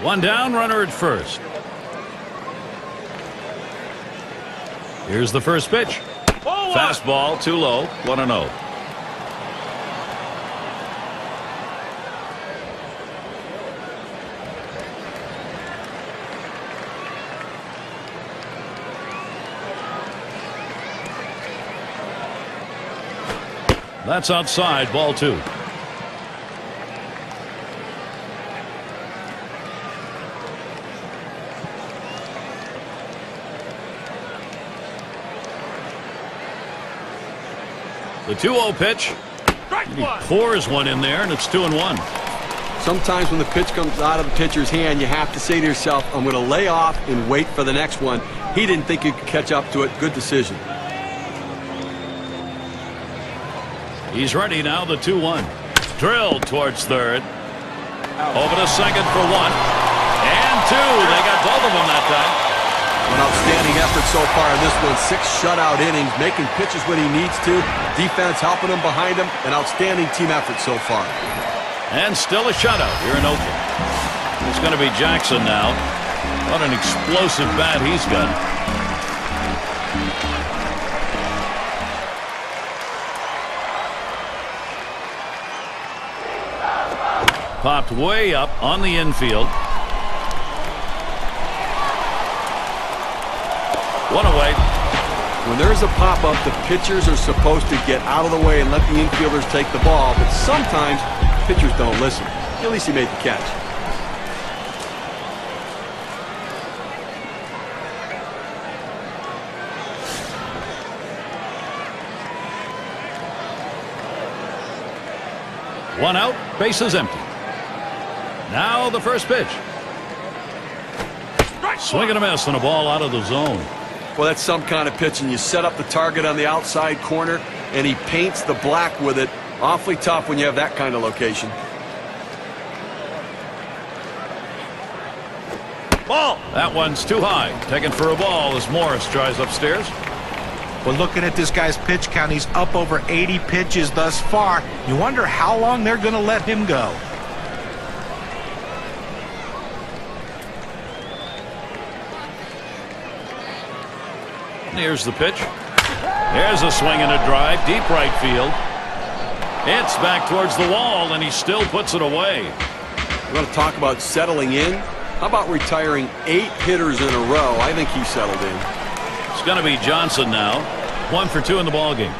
B: One down, runner at first. Here's the first pitch. Fastball, too low, 1-0. That's outside, ball 2. The 2-0 pitch. He pours one in there, and it's 2-1.
C: Sometimes when the pitch comes out of the pitcher's hand, you have to say to yourself, I'm going to lay off and wait for the next one. He didn't think he could catch up to it. Good decision.
B: He's ready now, the 2-1. Drilled towards third. Over to second for 1. And 2. They got both of them that time.
C: An outstanding effort so far in this one. 6 shutout innings, making pitches when he needs to. Defense helping him behind him. An outstanding team effort so far.
B: And still a shutout here in Oakland. It's going to be Jackson now. What an explosive bat he's got. Popped way up on the infield. One away.
C: When there's a pop-up, the pitchers are supposed to get out of the way and let the infielders take the ball, but sometimes pitchers don't listen. At least he made the catch.
B: One out, bases empty. Now the first pitch. Swing and a miss and a ball out of the zone.
C: Well, that's some kind of pitch, and you set up the target on the outside corner, and he paints the black with it. Awfully tough when you have that kind of location.
B: Ball. That one's too high. Taken for a ball as Morris drives upstairs.
D: Well, looking at this guy's pitch count, he's up over 80 pitches thus far. You wonder how long they're going to let him go.
B: Here's the pitch. There's a swing and a drive, deep right field. It's back towards the wall, and he still puts it away.
C: You want to talk about settling in? How about retiring 8 hitters in a row? I think he settled in.
B: It's going to be Johnson now. 1 for 2 in the ballgame.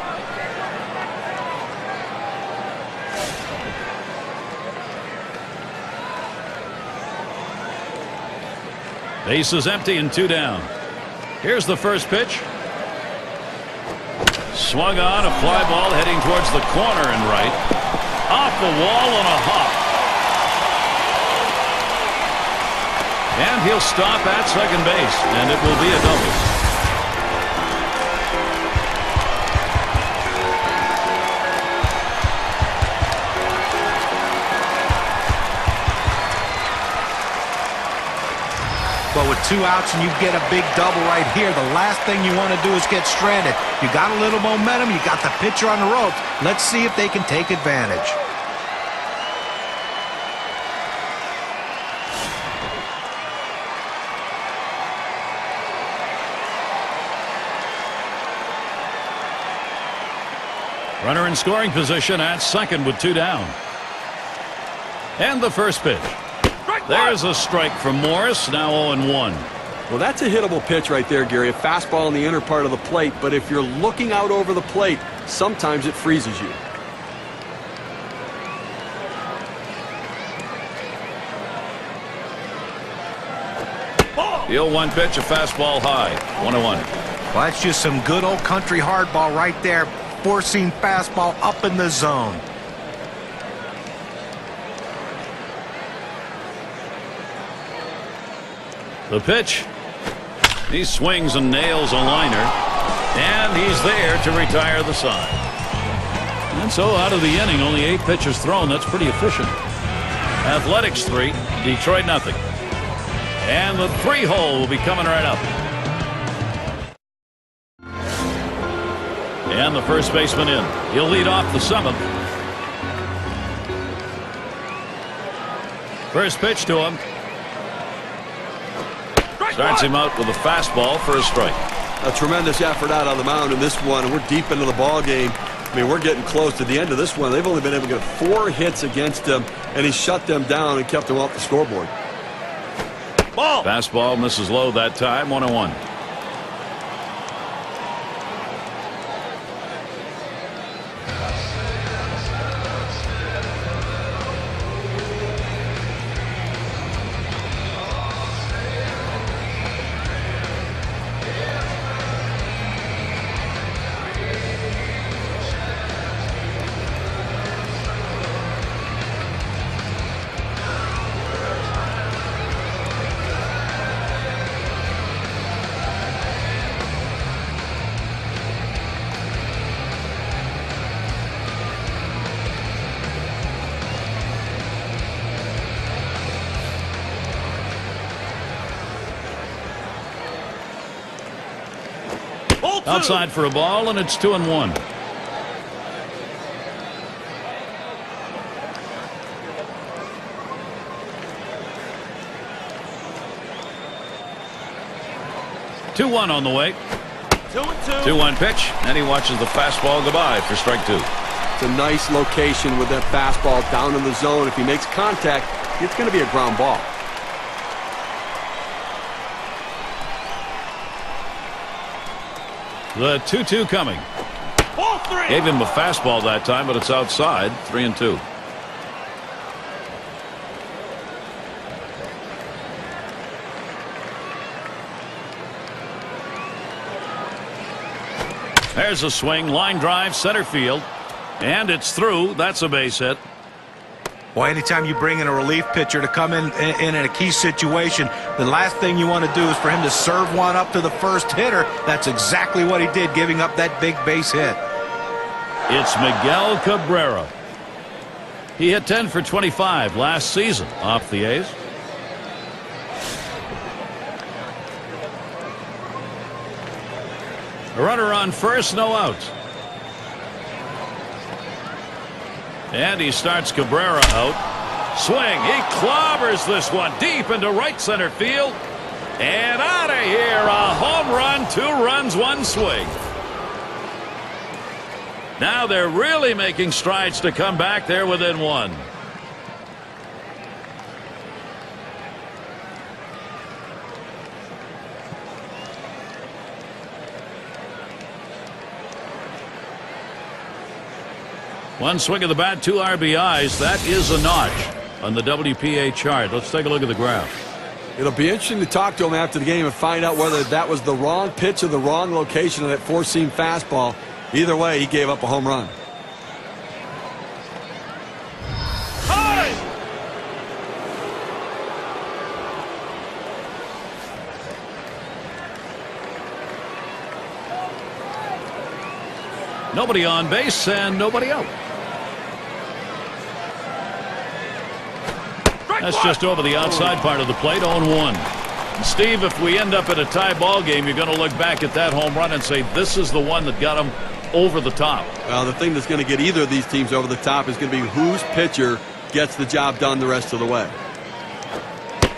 B: Base is empty and 2 down. Here's the first pitch. Swung on, a fly ball heading towards the corner and right. Off the wall on a hop. And he'll stop at second base, and it will be a double.
D: But with 2 outs and you get a big double right here, the last thing you want to do is get stranded. You got a little momentum, you got the pitcher on the ropes. Let's see if they can take advantage.
B: Runner in scoring position at second with 2 down. And the first pitch. There's a strike from Morris, now 0-1.
C: Well, that's a hittable pitch right there, Gary. A fastball in the inner part of the plate, but if you're looking out over the plate, sometimes it freezes you.
B: The 0-1 pitch, a fastball high. 1-1.
D: Well, that's just some good old country hardball right there. Four-seam fastball up in the zone.
B: The pitch. He swings and nails a liner. And he's there to retire the side. And so out of the inning, only 8 pitches thrown. That's pretty efficient. Athletics 3, Detroit nothing. And the 3-hole will be coming right up. And the first baseman in. He'll lead off the 7th. First pitch to him. Starts him out with a fastball for a strike.
C: A tremendous effort out on the mound in this one. We're deep into the ball game. I mean, we're getting close to the end of this one. They've only been able to get 4 hits against him, and he shut them down and kept them off the scoreboard.
B: Ball. Fastball misses low that time. 1-1. Outside for a ball, and it's 2-1. Two-one on the way. 2-1 pitch, and he watches the fastball goodbye for strike 2.
C: It's a nice location with that fastball down in the zone. If he makes contact, it's going to be a ground ball.
B: The 2-2 coming. Gave him a fastball that time, but it's outside. 3-2. There's a swing, line drive, center field, and it's through. That's a base hit.
D: Well, anytime you bring in a relief pitcher to come in a key situation, the last thing you want to do is for him to serve one up to the first hitter. That's exactly what he did, giving up that big base hit.
B: It's Miguel Cabrera. He hit 10 for 25 last season off the A's. A runner on first, no outs. And he starts Cabrera out. Swing. He clobbers this one deep into right center field. And out of here. A home run. 2 runs, 1 swing. Now they're really making strides to come back there within 1. One swing of the bat, 2 RBIs. That is a notch on the WPA chart. Let's take a look at the graph.
C: It'll be interesting to talk to him after the game and find out whether that was the wrong pitch or the wrong location of that 4-seam fastball. Either way, he gave up a home run.
B: Nobody on base and nobody out. That's just over the outside part of the plate. 0-1. Steve, if we end up at a tie ball game, you're going to look back at that home run and say this is the one that got him over the top.
C: Well, the thing that's going to get either of these teams over the top is going to be whose pitcher gets the job done the rest of the way.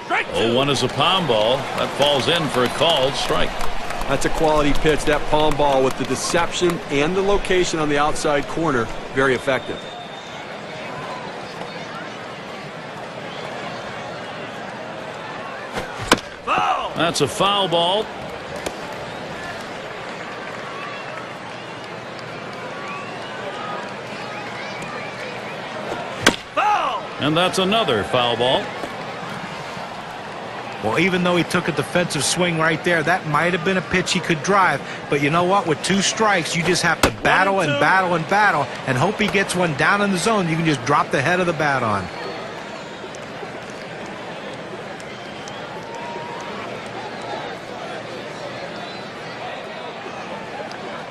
B: 0-1 is a palm ball. That falls in for a called strike.
C: That's a quality pitch. That palm ball with the deception and the location on the outside corner, very effective.
B: That's a foul ball. And that's another foul ball.
D: Well, even though he took a defensive swing right there, that might have been a pitch he could drive. But you know what? With 2 strikes, you just have to battle and battle and battle and hope he gets one down in the zone. You can just drop the head of the bat on.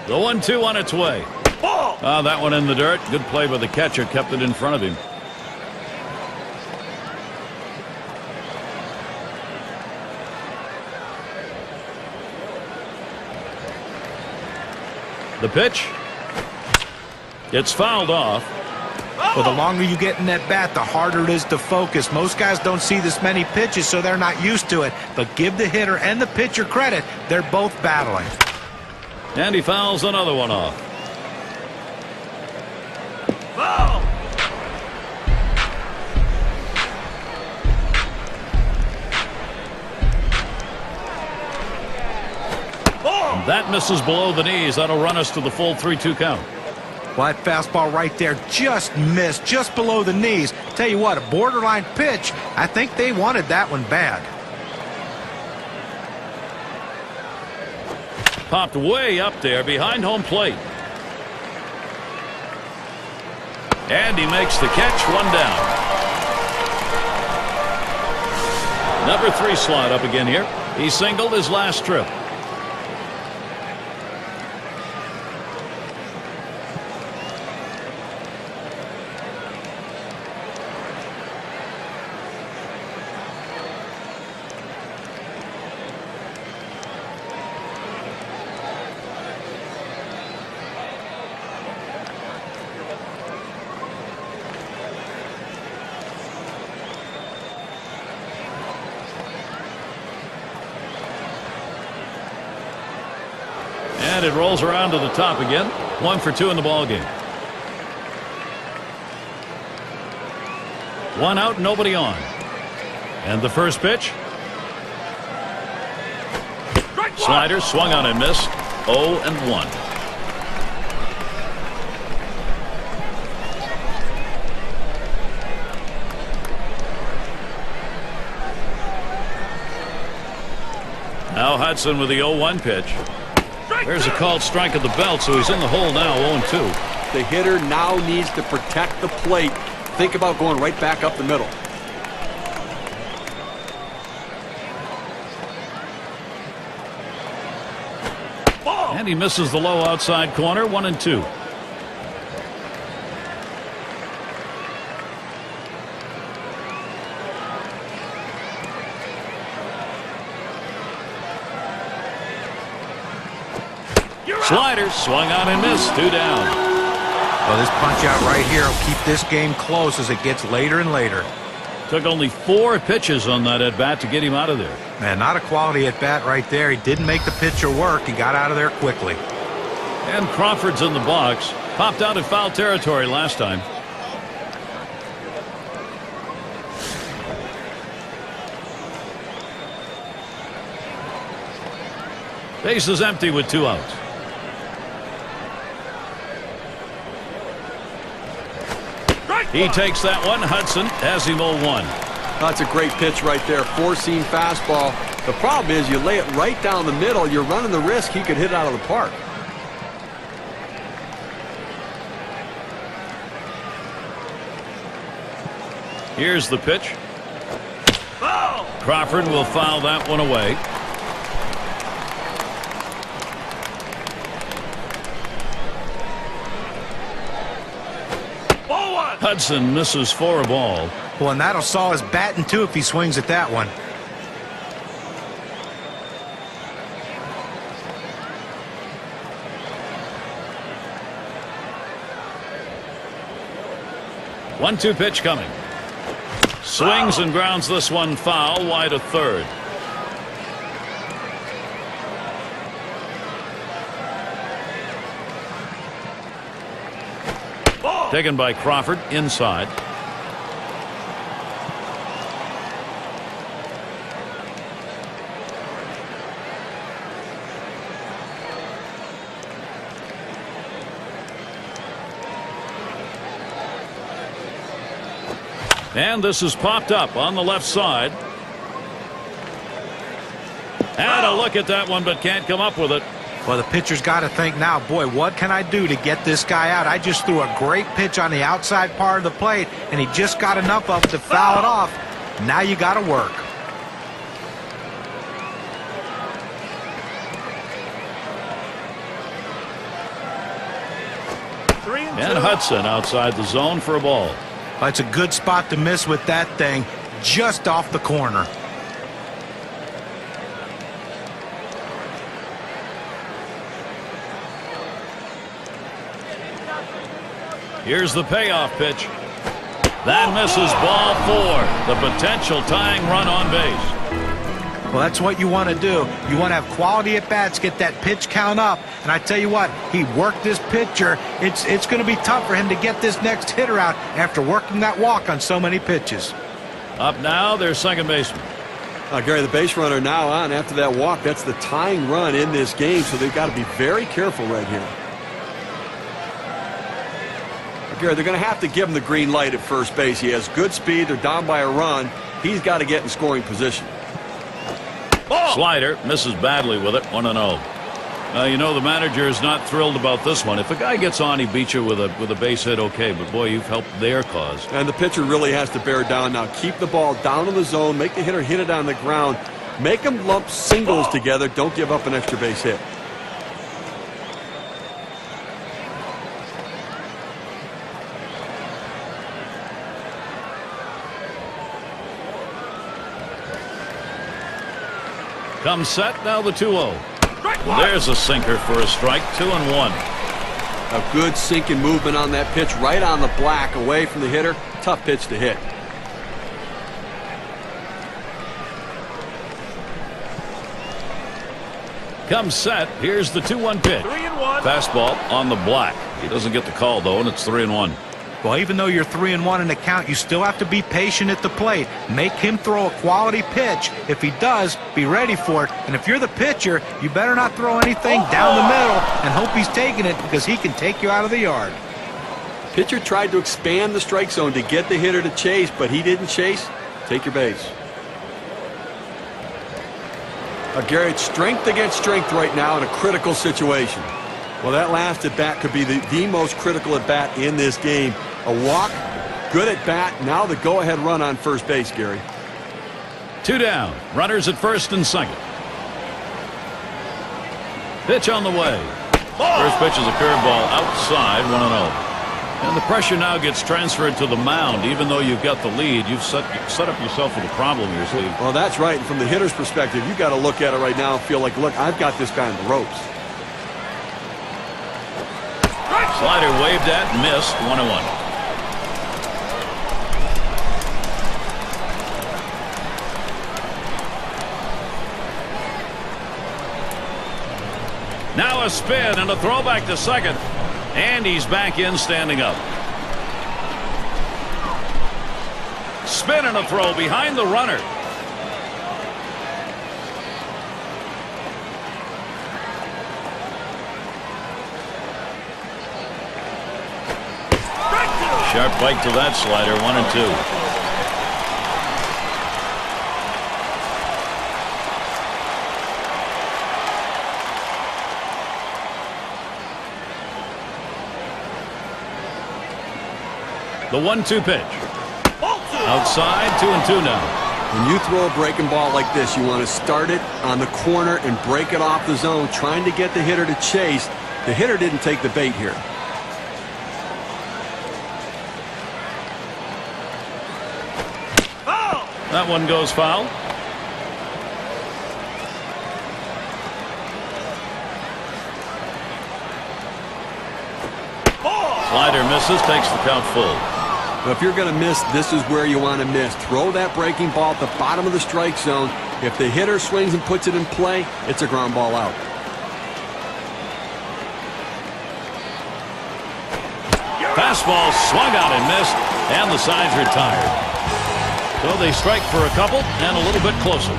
B: The 1-2 on its way. That one in the dirt. Good play by the catcher. Kept it in front of him. The pitch. It's fouled off.
D: Well, the longer you get in that bat, the harder it is to focus. Most guys don't see this many pitches, so they're not used to it. But give the hitter and the pitcher credit. They're both battling.
B: And he fouls another one off. That misses below the knees. That'll run us to the full 3-2 count.
D: Well, that fastball right there just missed, just below the knees. Tell you what, a borderline pitch. I think they wanted that one bad.
B: Popped way up there behind home plate. And he makes the catch. One down. Number 3 slide up again here. He singled his last trip. And it rolls around to the top again. 1 for 2 in the ball game. 1 out, nobody on. And the first pitch. Slider swung on and missed. 0-1. Now Hudson with the 0-1 pitch. There's a called strike at the belt, so he's in the hole now, 0-2.
C: The hitter now needs to protect the plate. Think about going right back up the middle.
B: And he misses the low outside corner, 1-2. Slider swung on and missed. 2 down.
D: Well, this punch out right here will keep this game close as it gets later and later.
B: Took only 4 pitches on that at bat to get him out of there.
D: Man, not a quality at bat right there. He didn't make the pitcher work. He got out of there quickly.
B: And Crawford's in the box. Popped out in foul territory last time. Base is empty with 2 outs. He takes that one. Hudson has him 0-1.
C: That's a great pitch right there. 4-seam fastball. The problem is you lay it right down the middle. You're running the risk he could hit it out of the park.
B: Here's the pitch. Crawford will foul that one away. Hudson misses for a ball.
D: Well, and that'll saw his batting too if he swings at that one.
B: One-two pitch coming. Swings and grounds this one foul, wide of third. Taken by Crawford inside. And this is popped up on the left side. And a look at that one, but can't come up with it.
D: Well, the pitcher's got to think now, boy, what can I do to get this guy out? I just threw a great pitch on the outside part of the plate, and he just got enough of it to foul it off. Now you got to work.
B: And Hudson outside the zone for a ball.
D: Well, it's a good spot to miss with that thing, just off the corner.
B: Here's the payoff pitch. That misses, ball 4. The potential tying run on base.
D: Well, that's what you want to do. You want to have quality at bats, get that pitch count up. And I tell you what, he worked this pitcher. It's going to be tough for him to get this next hitter out after working that walk on so many pitches.
B: Up now, their second baseman.
C: Gary, the base runner now on after that walk. That's the tying run in this game, so they've got to be very careful right here. Gary, they're going to have to give him the green light at first base. He has good speed. They're down by a run. He's got to get in scoring position.
B: Slider misses badly with it, 1-0. You know, the manager is not thrilled about this one. If a guy gets on, he beats you with a base hit, okay, but boy, you've helped their cause.
C: And the pitcher really has to bear down now. Keep the ball down in the zone, make the hitter hit it on the ground, make them lump singles together. Don't give up an extra base hit.
B: Comes set, now the 2-0. There's a sinker for a strike, 2-1.
C: A good sinking movement on that pitch, right on the black, away from the hitter. Tough pitch to hit.
B: Comes set, here's the 2-1 pitch.
E: 3-1.
B: Fastball on the black. He doesn't get the call, though, and it's 3-1.
D: Well, even though you're 3-1 in the count, you still have to be patient at the plate. Make him throw a quality pitch. If he does, be ready for it. And if you're the pitcher, you better not throw anything down the middle and hope he's taking it, because he can take you out of the yard.
C: Pitcher tried to expand the strike zone to get the hitter to chase, but he didn't chase. Take your base. Gary, it's strength against strength right now in a critical situation. Well, that last at bat could be the most critical at bat in this game. A walk, good at bat. Now the go-ahead run on first base, Gary.
B: 2 down. Runners at first and second. Pitch on the way. First pitch is a curveball outside, 1-0. And the pressure now gets transferred to the mound. Even though you've got the lead, you've set up yourself with a problem here, Steve.
C: Well, that's right. From the hitter's perspective, you've got to look at it right now and feel like, look, I've got this guy on the ropes.
B: Slider waved at, missed, 1-1. Now a spin and a throwback to second. And he's back in, standing up. Spin and a throw behind the runner. Sharp bite to that slider, 1-2. The 1-2 pitch. Outside, 2-2 now.
C: When you throw a breaking ball like this, you want to start it on the corner and break it off the zone, trying to get the hitter to chase. The hitter didn't take the bait here.
B: That one goes foul. Slider misses, takes the count full.
C: But if you're going to miss, this is where you want to miss. Throw that breaking ball at the bottom of the strike zone. If the hitter swings and puts it in play, it's a ground ball out.
B: Fastball swung out and missed, and the side's retired. So they strike for a couple and a little bit closer.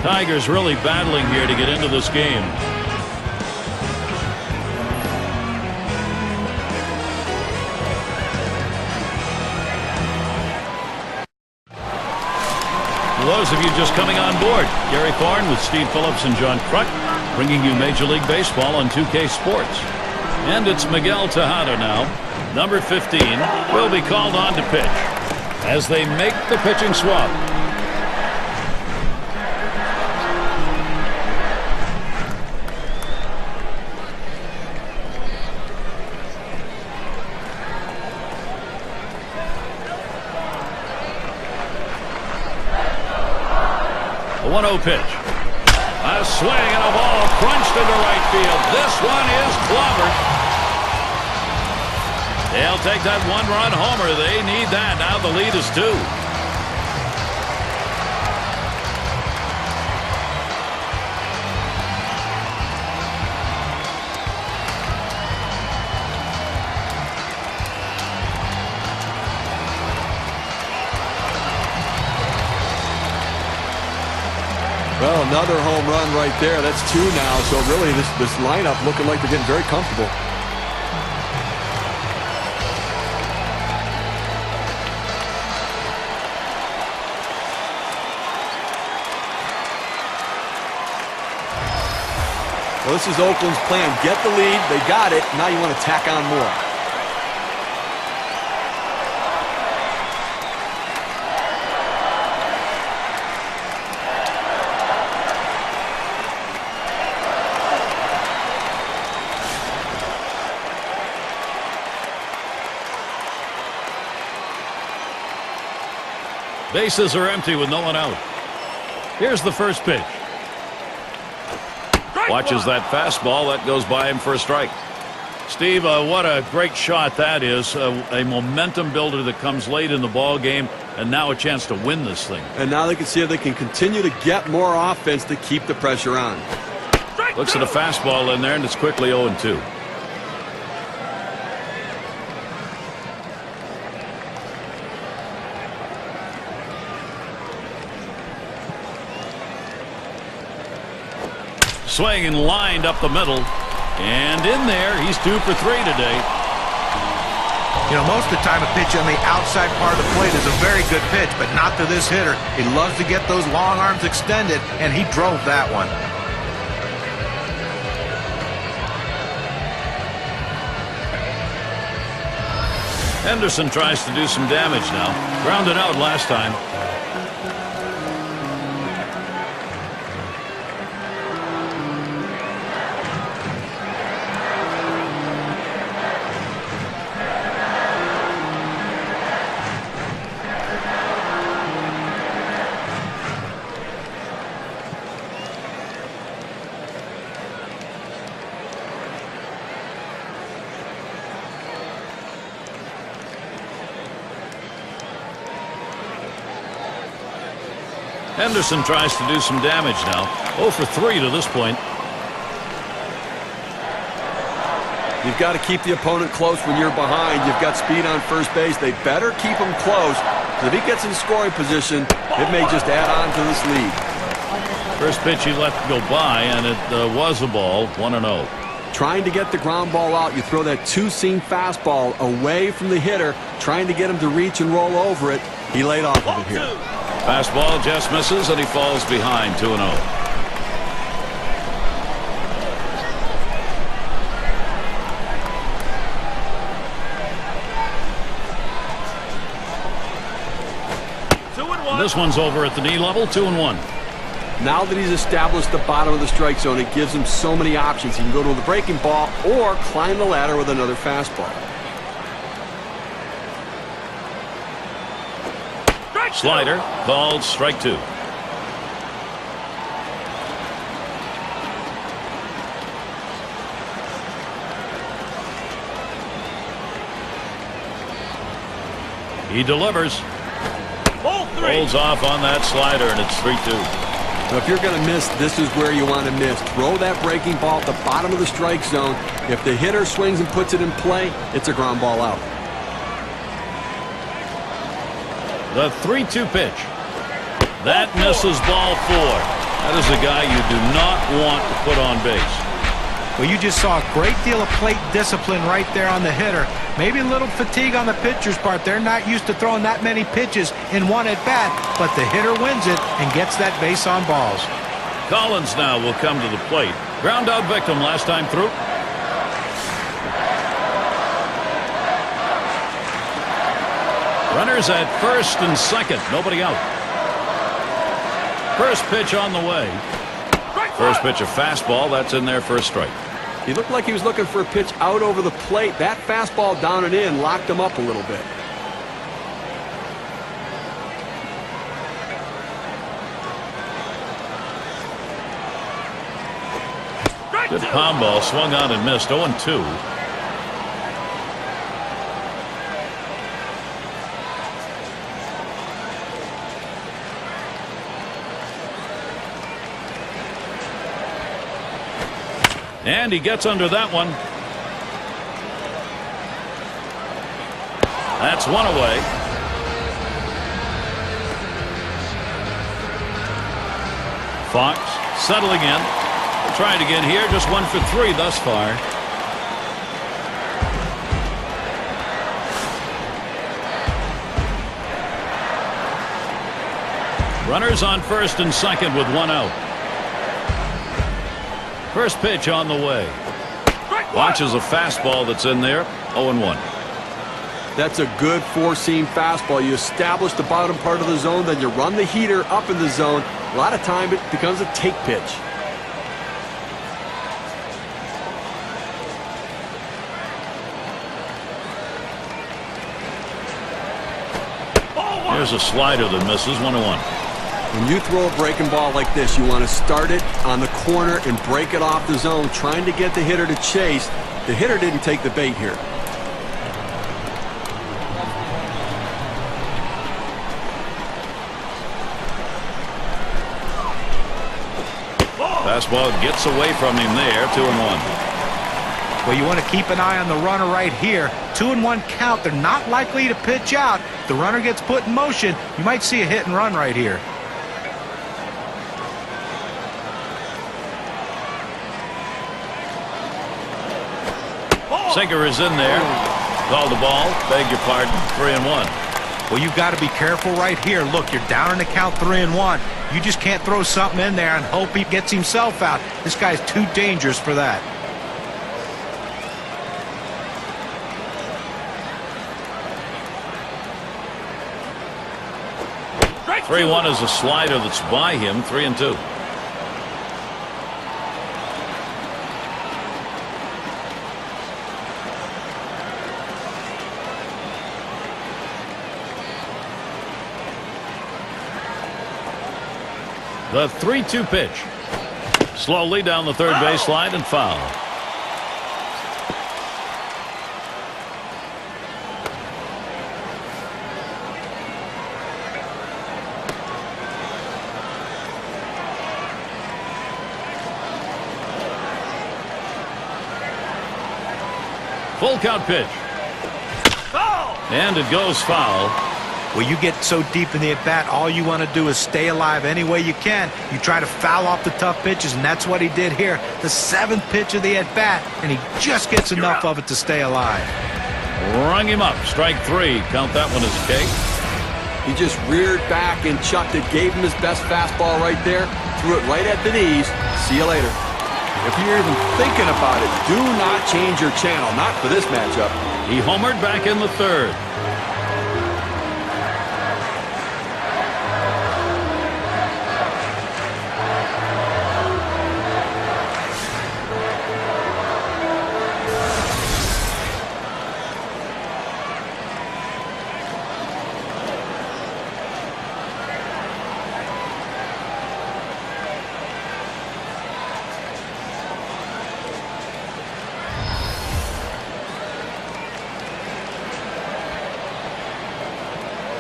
B: Tigers really battling here to get into this game. those of you just coming on board, Gary Thorne with Steve Phillips and John Kruk, bringing you Major League Baseball on 2K Sports. And it's Miguel Tejada now, number 15, will be called on to pitch as they make the pitching swap. A 1-0 pitch. A swing and a ball crunched into right field. This one is clobbered. They'll take that one-run homer. They need that. Now the lead is 2.
C: Well, another home run right there. That's 2 now. So really, this lineup looking like they're getting very comfortable. Well, this is Oakland's plan. Get the lead. They got it. Now you want to tack on more.
B: Bases are empty with no one out. Here's the first pitch. Watches that fastball. That goes by him for a strike. Steve, what a great shot that is. A momentum builder that comes late in the ball game, and now a chance to win this thing. And now they can see if they can continue to get more offense to keep the pressure on. Looks at a fastball in there, and it's quickly 0-2. Swing and lined up the middle, and in there, he's 2 for 3 today.
D: You know, most of the time a pitch on the outside part of the plate is a very good pitch, but not to this hitter. He loves to get those long arms extended, and he drove that one.
B: Henderson tries to do some damage now. Grounded out last time. Henderson tries to do some damage now. 0 for 3 to this point.
C: You've got to keep the opponent close when you're behind. You've got speed on first base. They better keep him close. If he gets in scoring position, it may just add on to this lead.
B: First pitch he let go by, and it was a ball, 1-0.
C: Trying to get the ground ball out, you throw that two-seam fastball away from the hitter, trying to get him to reach and roll over it. He laid off of it here.
B: Fastball just misses, and he falls behind 2-0. This one's over at the knee level, 2-1.
C: Now that he's established the bottom of the strike zone, it gives him so many options. He can go to the breaking ball or climb the ladder with another fastball.
B: Slider called strike 2. He delivers. Rolls off on that slider, and it's 3-2.
C: So if you're going to miss, this is where you want to miss. Throw that breaking ball at the bottom of the strike zone. If the hitter swings and puts it in play, it's a ground ball out.
B: The 3-2 pitch. That misses ball 4. That is a guy you do not want to put on base.
D: Well, you just saw a great deal of plate discipline right there on the hitter. Maybe a little fatigue on the pitcher's part. They're not used to throwing that many pitches in one at-bat, but the hitter wins it and gets that base on balls.
B: Collins now will come to the plate. Ground out victim last time through. Runners at first and second. Nobody out. First pitch on the way. First pitch a fastball. That's in there for a strike.
C: He looked like he was looking for a pitch out over the plate. That fastball down and in locked him up a little bit.
B: Good palm ball, swung on and missed. 0-2. And he gets under that one. That's one away. Fox settling in. Trying again here. Just 1 for 3 thus far. Runners on first and second with 1 out. First pitch on the way. Watches a fastball that's in there. 0-1.
C: That's a good four-seam fastball. You establish the bottom part of the zone, then you run the heater up in the zone. A lot of time it becomes a take pitch.
B: Here's a slider that misses. 1-1.
C: When you throw a breaking ball like this, you want to start it on the corner and break it off the zone, trying to get the hitter to chase. The hitter didn't take the bait here.
B: Fastball gets away from him there. 2-1.
D: Well, you want to keep an eye on the runner right here. 2-1 count. They're not likely to pitch out. The runner gets put in motion. You might see a hit and run right here.
B: Sinker is in there. Called the ball. Beg your pardon. 3-1.
D: Well, you've got to be careful right here. Look, you're down in the count 3-1. You just can't throw something in there and hope he gets himself out. This guy's too dangerous for that.
B: Right. 3-1 is a slider that's by him. 3-2. The 3-2 pitch. Slowly down the third base line and foul. Full count pitch. And it goes foul.
D: Well, you get so deep in the at-bat, all you want to do is stay alive any way you can. You try to foul off the tough pitches, and that's what he did here. The 7th pitch of the at-bat, and he just gets enough of it to stay alive.
B: Rung him up. Strike 3. Count that one as a K.
C: He just reared back and chucked it, gave him his best fastball right there, threw it right at the knees. See you later. If you're even thinking about it, do not change your channel. Not for this matchup.
B: He homered back in the third.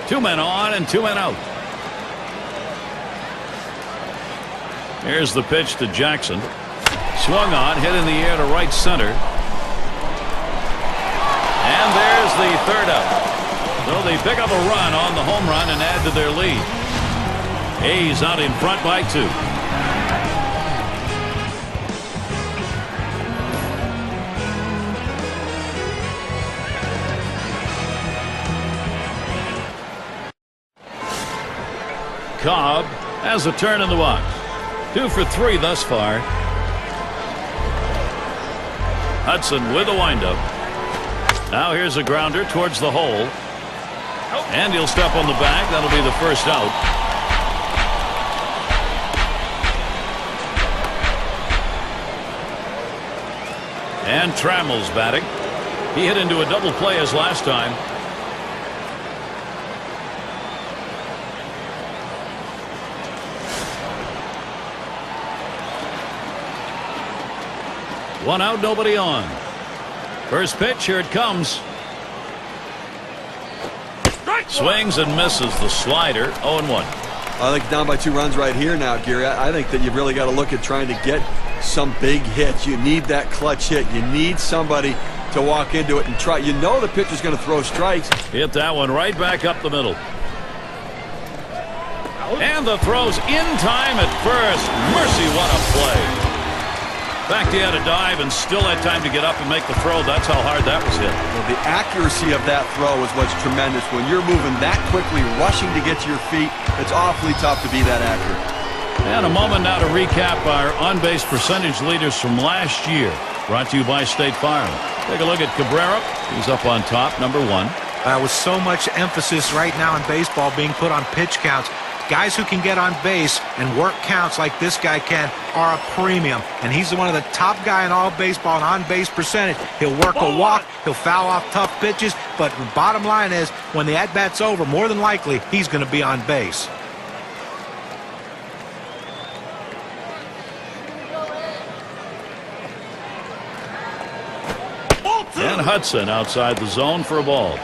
B: Two men on and 2 men out. Here's the pitch to Jackson. Swung on, hit in the air to right center. And there's the third out. So they pick up a run on the home run and add to their lead. A's out in front by 2. Cobb has a turn in the box. 2 for 3 thus far. Hudson with a windup. Now here's a grounder towards the hole. And he'll step on the bag. That'll be the first out. And Trammell's batting. He hit into a double play as last time. One out, nobody on. First pitch, here it comes. Swings and misses the slider. 0-1.
C: I think down by 2 runs right here now, Gary. I think that you've really got to look at trying to get some big hits. You need that clutch hit. You need somebody to walk into it and try. You know the pitcher's going to throw strikes.
B: Hit that one right back up the middle. And the throw's in time at first. Mercy, what a play. In fact, he had a dive and still had time to get up and make the throw. That's how hard that was hit.
C: Well, the accuracy of that throw is what's tremendous. When you're moving that quickly, rushing to get to your feet, it's awfully tough to be that accurate.
B: And a moment now to recap our on-base percentage leaders from last year. Brought to you by State Farm. Take a look at Cabrera. He's up on top, number 1.
D: With so much emphasis right now in baseball being put on pitch counts, guys who can get on base and work counts like this guy can are a premium. And he's one of the top guy in all baseball in on-base percentage. He'll work a walk, he'll foul off tough pitches, but the bottom line is when the at-bat's over, more than likely, he's going to be on base.
B: And Hudson outside the zone for a ball.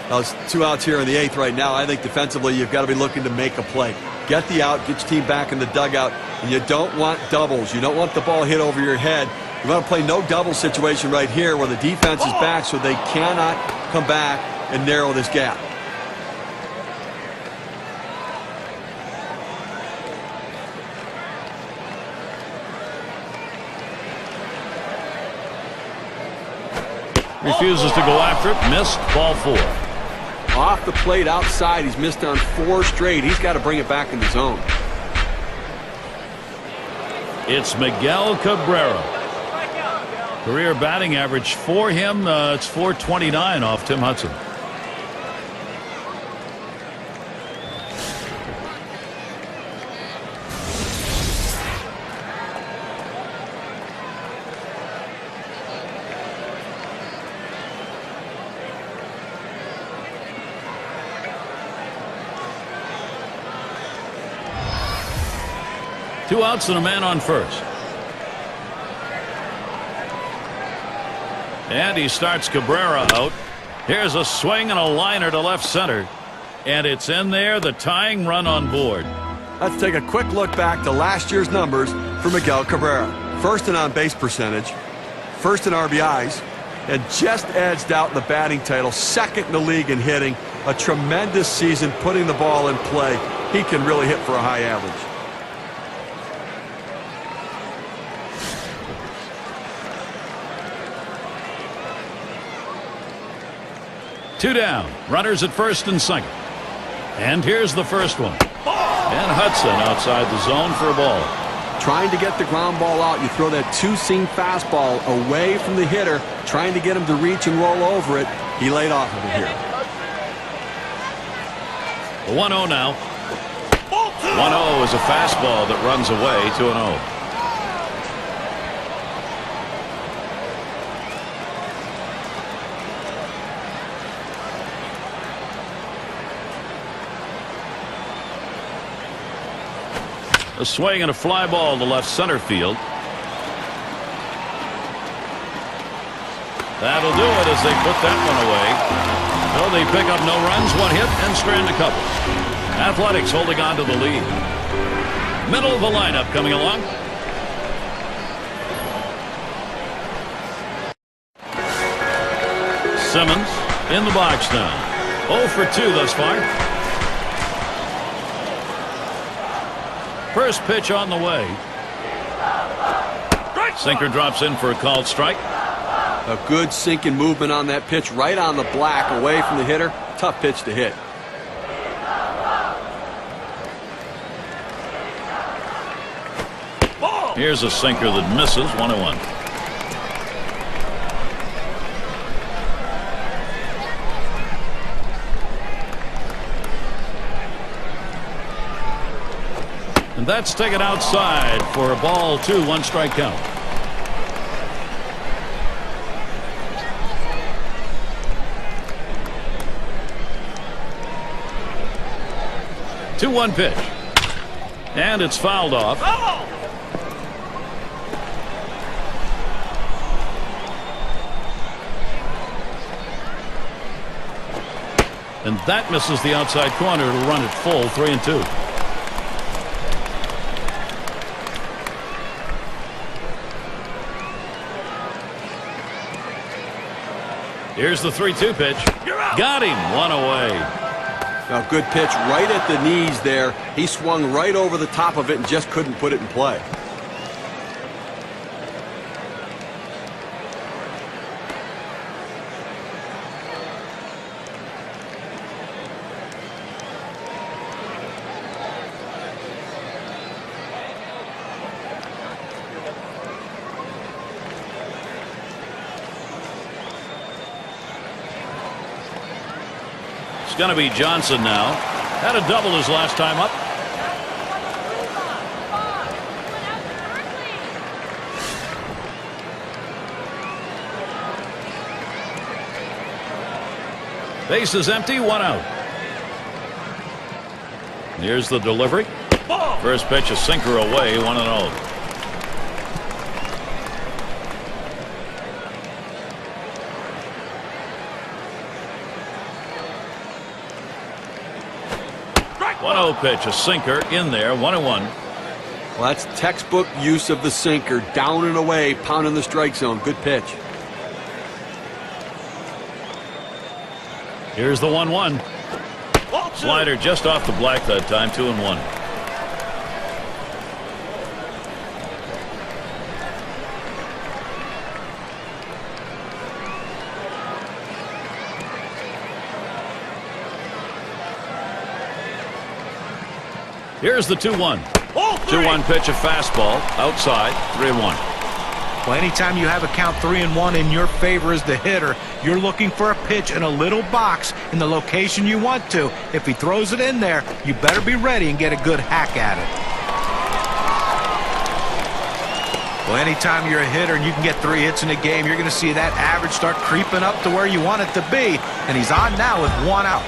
C: Now, it's 2 outs here in the 8th right now. I think defensively you've got to be looking to make a play. Get the out, get your team back in the dugout, and you don't want doubles. You don't want the ball hit over your head. You want to play no double situation right here where the defense is back so they cannot come back and narrow this gap.
B: Refuses to go after it. Missed. Ball 4.
C: Off the plate outside. He's missed on 4 straight. He's got to bring it back in the zone.
B: It's Miguel Cabrera. Career batting average for him, it's .429 off Tim Hudson. Two outs and a man on first. And he starts Cabrera out. Here's a swing and a liner to left center. And it's in there, the tying run on board.
C: Let's take a quick look back to last year's numbers for Miguel Cabrera. First in on-base percentage, first in RBIs, and just edged out in the batting title, second in the league in hitting. A tremendous season putting the ball in play. He can really hit for a high average.
B: Two down. Runners at first and second. And here's the first one. And Hudson outside the zone for a ball.
C: Trying to get the ground ball out. You throw that two-seam fastball away from the hitter, trying to get him to reach and roll over it. He laid off of it here.
B: The 1-0 now. 1-0 is a fastball that runs away. 2-0. A swing and a fly ball to left center field. That'll do it as they put that one away. So they pick up no runs, one hit, and strand a couple. Athletics holding on to the lead. Middle of the lineup coming along. Simmons in the box now. 0 for 2 thus far. First pitch on the way. Sinker drops in for a called strike.
C: A good sinking movement on that pitch, right on the black, away from the hitter. Tough pitch to hit.
B: Here's a sinker that misses. 1-1. And that's taken outside for a ball 2, 1 strike count. Two-one pitch. And it's fouled off. And that misses the outside corner to run it full. 3-2. Here's the 3-2 pitch. Got him. 1 away.
C: Now, good pitch right at the knees there. He swung right over the top of it and just couldn't put it in play.
B: It's going to be Johnson now. Had a double his last time up. Base is empty, 1 out. Here's the delivery. First pitch, a sinker away, 1-0. Pitch, a sinker in there. 1-1.
C: Well, that's textbook use of the sinker. Down and away, pounding the strike zone. Good pitch.
B: Here's the 1-1. Slider just off the black that time. 2-1. Here's the 2-1. 2-1 pitch, a fastball outside. 3-1.
D: Well, anytime you have a count 3-1 in your favor as the hitter, you're looking for a pitch in a little box in the location you want to. If he throws it in there, you better be ready and get a good hack at it. Well, anytime you're a hitter and you can get 3 hits in a game, you're going to see that average start creeping up to where you want it to be. And he's on now with 1 out.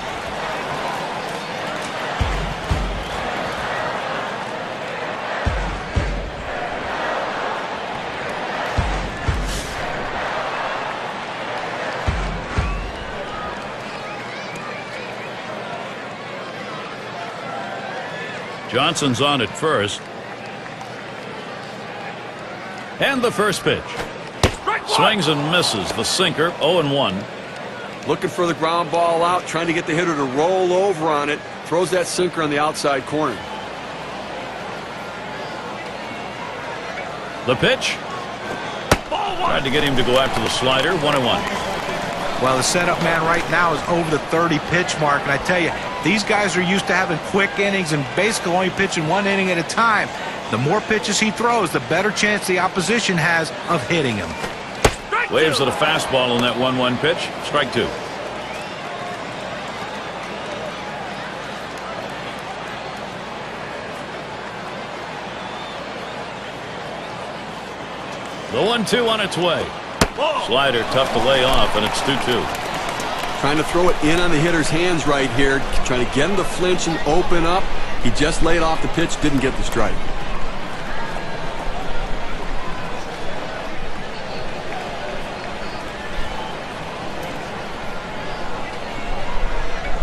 B: Johnson's on at first. And the first pitch. Swings and misses. The sinker. 0-1.
C: Looking for the ground ball out, trying to get the hitter to roll over on it. Throws that sinker on the outside corner.
B: The pitch. Tried to get him to go after the slider. 1-1.
D: Well, the setup man right now is over the 30 pitch mark, and I tell you, these guys are used to having quick innings and basically only pitching 1 inning at a time. The more pitches he throws, the better chance the opposition has of hitting him.
B: Waves at a fastball on that 1-1 pitch. Strike 2. The 1-2 on its way. Slider tough to lay off, and it's 2-2.
C: Trying to throw it in on the hitter's hands right here. Trying to get him to flinch and open up. He just laid off the pitch, didn't get the strike.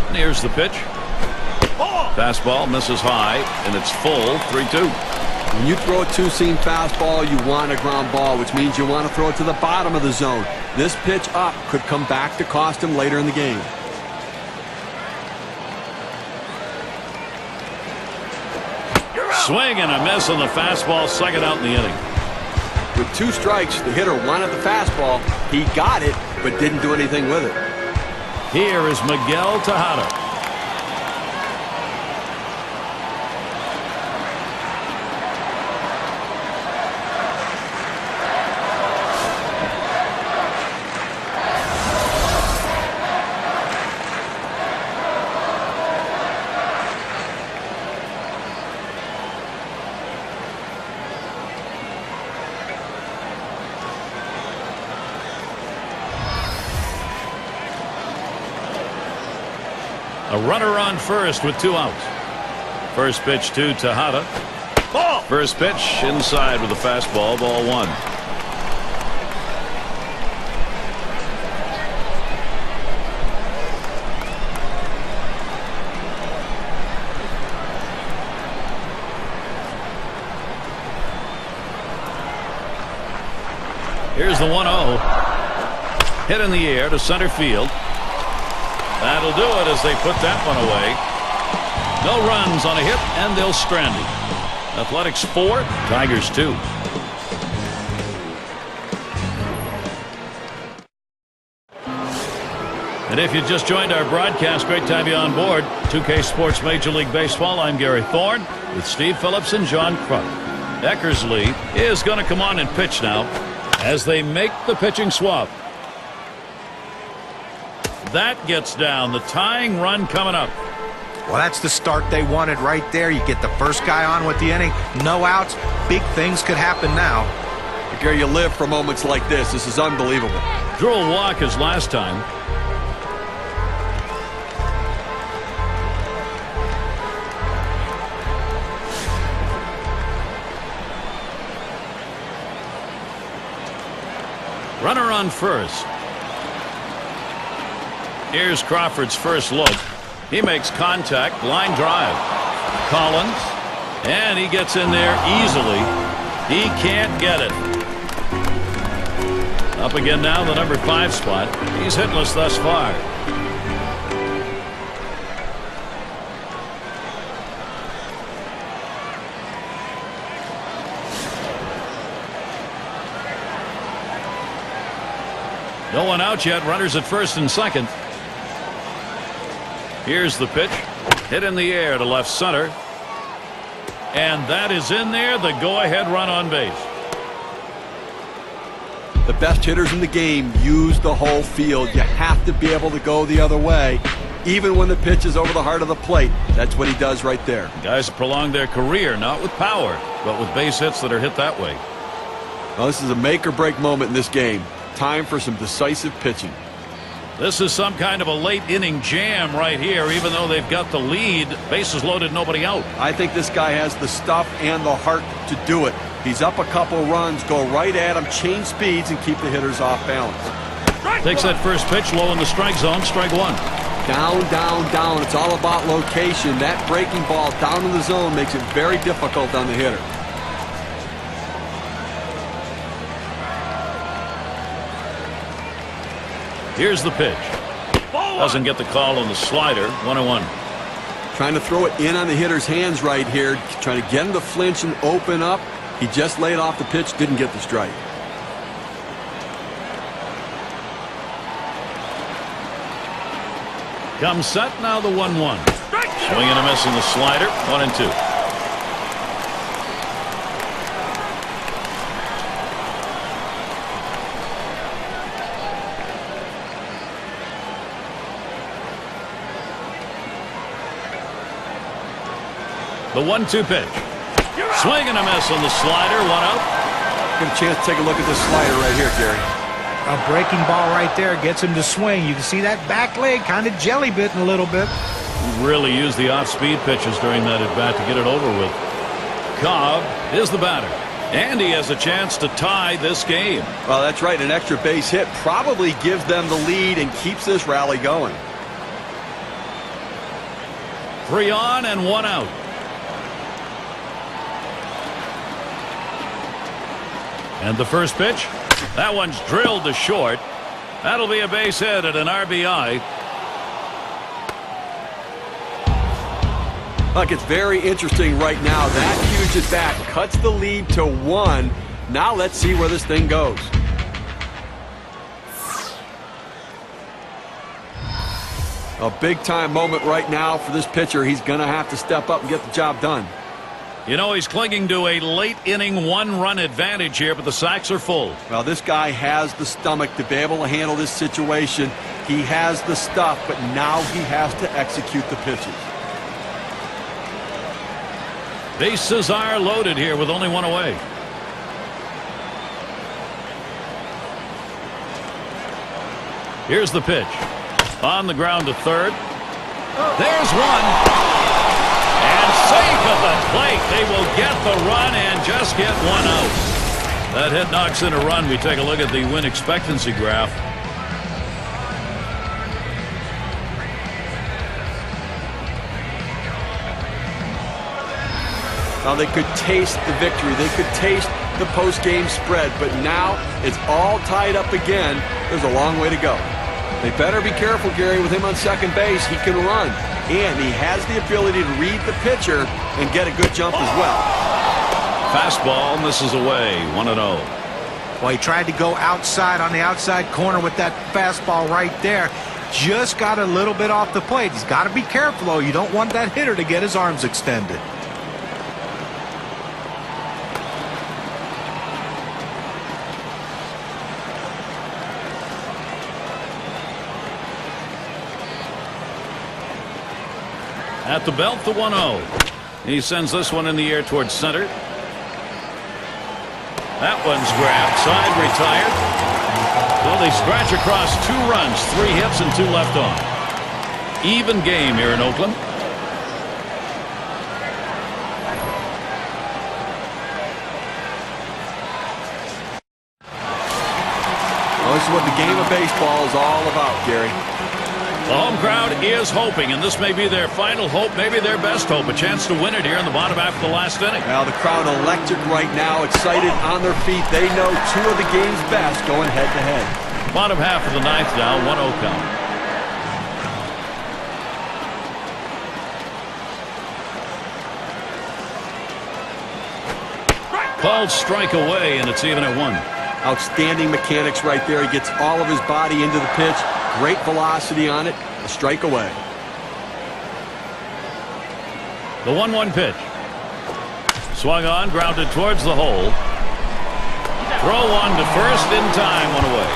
B: And here's the pitch. Fastball misses high, and it's full. 3-2.
C: When you throw a 2-seam fastball, you want a ground ball, which means you want to throw it to the bottom of the zone. This pitch up could come back to cost him later in the game.
B: Swing and a miss on the fastball. Second out in the inning.
C: With 2 strikes, the hitter wanted the fastball. He got it, but didn't do anything with it.
B: Here is Miguel Tejada. A runner on first with 2 outs. First pitch to Tejada. Ball. First pitch inside with a fastball, ball 1. Here's the 1-0. Hit in the air to center field. That'll do it as they put that one away. No runs on a hit, and they'll strand it. Athletics 4, Tigers 2. And if you just joined our broadcast, great to have you on board. 2K Sports Major League Baseball. I'm Gary Thorne with Steve Phillips and John Kruk. Eckersley is going to come on and pitch now as they make the pitching swap. That gets down. The tying run coming up.
D: Well, that's the start they wanted right there. You get the first guy on with the inning. No outs. Big things could happen now.
C: Gary, you live for moments like this. This is unbelievable.
B: Drew a walk his last time. Runner on first. Here's Crawford's first look. He makes contact, line drive. Collins, and he gets in there easily. He can't get it. Up again now, the number 5 spot. He's hitless thus far. No one out yet. Runners at first and second. Here's the pitch. Hit in the air to left center. And that is in there. The go-ahead run on base.
C: The best hitters in the game use the whole field. You have to be able to go the other way, even when the pitch is over the heart of the plate. That's what he does right there.
B: Guys prolong their career, not with power, but with base hits that are hit that way.
C: Well, this is a make-or-break moment in this game. Time for some decisive pitching.
B: This is some kind of a late inning jam right here, even though they've got the lead. Bases loaded, nobody out.
C: I think this guy has the stuff and the heart to do it. He's up a couple runs, go right at him, change speeds, and keep the hitters off balance.
B: Takes that first pitch low in the strike zone, strike 1.
C: Down, down, down. It's all about location. That breaking ball down in the zone makes it very difficult on the hitter.
B: Here's the pitch. Doesn't get the call on the slider. 1-1.
C: Trying to throw it in on the hitter's hands right here. Trying to get him to flinch and open up. He just laid off the pitch, didn't get the strike.
B: Comes set, now the 1-1. Swinging and missing the slider. 1-2. The 1-2 pitch. Swing and a miss on the slider. 1 out.
C: Get a chance to take a look at this slider right here, Gary.
D: A breaking ball right there gets him to swing. You can see that back leg kind of jelly bitten a little bit.
B: Really used the off-speed pitches during that at-bat to get it over with. Cobb is the batter. And he has a chance to tie this game.
C: Well, that's right. An extra base hit probably gives them the lead and keeps this rally going.
B: 3 on and 1 out. And the first pitch, that one's drilled to short. That'll be a base hit and an RBI.
C: Look, it's very interesting right now. That huge at bat cuts the lead to 1. Now let's see where this thing goes. A big-time moment right now for this pitcher. He's going to have to step up and get the job done.
B: You know, he's clinging to a late-inning 1-run advantage here, but the sacks are full.
C: Well, this guy has the stomach to be able to handle this situation. He has the stuff, but now he has to execute the pitches.
B: Bases are loaded here with only 1 away. Here's the pitch. On the ground to third. There's one. And safe at the plate. They will get the run and just get one out. That hit knocks in a run. We take a look at the win expectancy graph.
C: Now they could taste the victory. They could taste the post-game spread. But now it's all tied up again. There's a long way to go. They better be careful, Gary, with him on second base. He can run. And he has the ability to read the pitcher and get a good jump as well.
B: Fastball misses away. 1-0.
D: Well, he tried to go outside on the outside corner with that fastball right there. Just got a little bit off the plate. He's got to be careful, though. You don't want that hitter to get his arms extended.
B: At the belt, the 1-0. He sends this one in the air towards center. That one's grabbed. Side retired. So they scratch across 2 runs, 3 hits, and 2 left on. Even game here in Oakland.
C: Well, this is what the game of baseball is all about, Gary.
B: The home crowd is hoping, and this may be their final hope, maybe their best hope, a chance to win it here in the bottom half of the last inning.
C: Well, the crowd electric right now, excited on their feet. They know 2 of the game's best going head-to-head.
B: Bottom half of the 9th now, 1-0 count. Called strike away, and it's even at 1.
C: Outstanding mechanics right there. He gets all of his body into the pitch. Great velocity on it. A strike away.
B: The 1-1 pitch. Swung on, grounded towards the hole. Throw one to first in time, 1 away.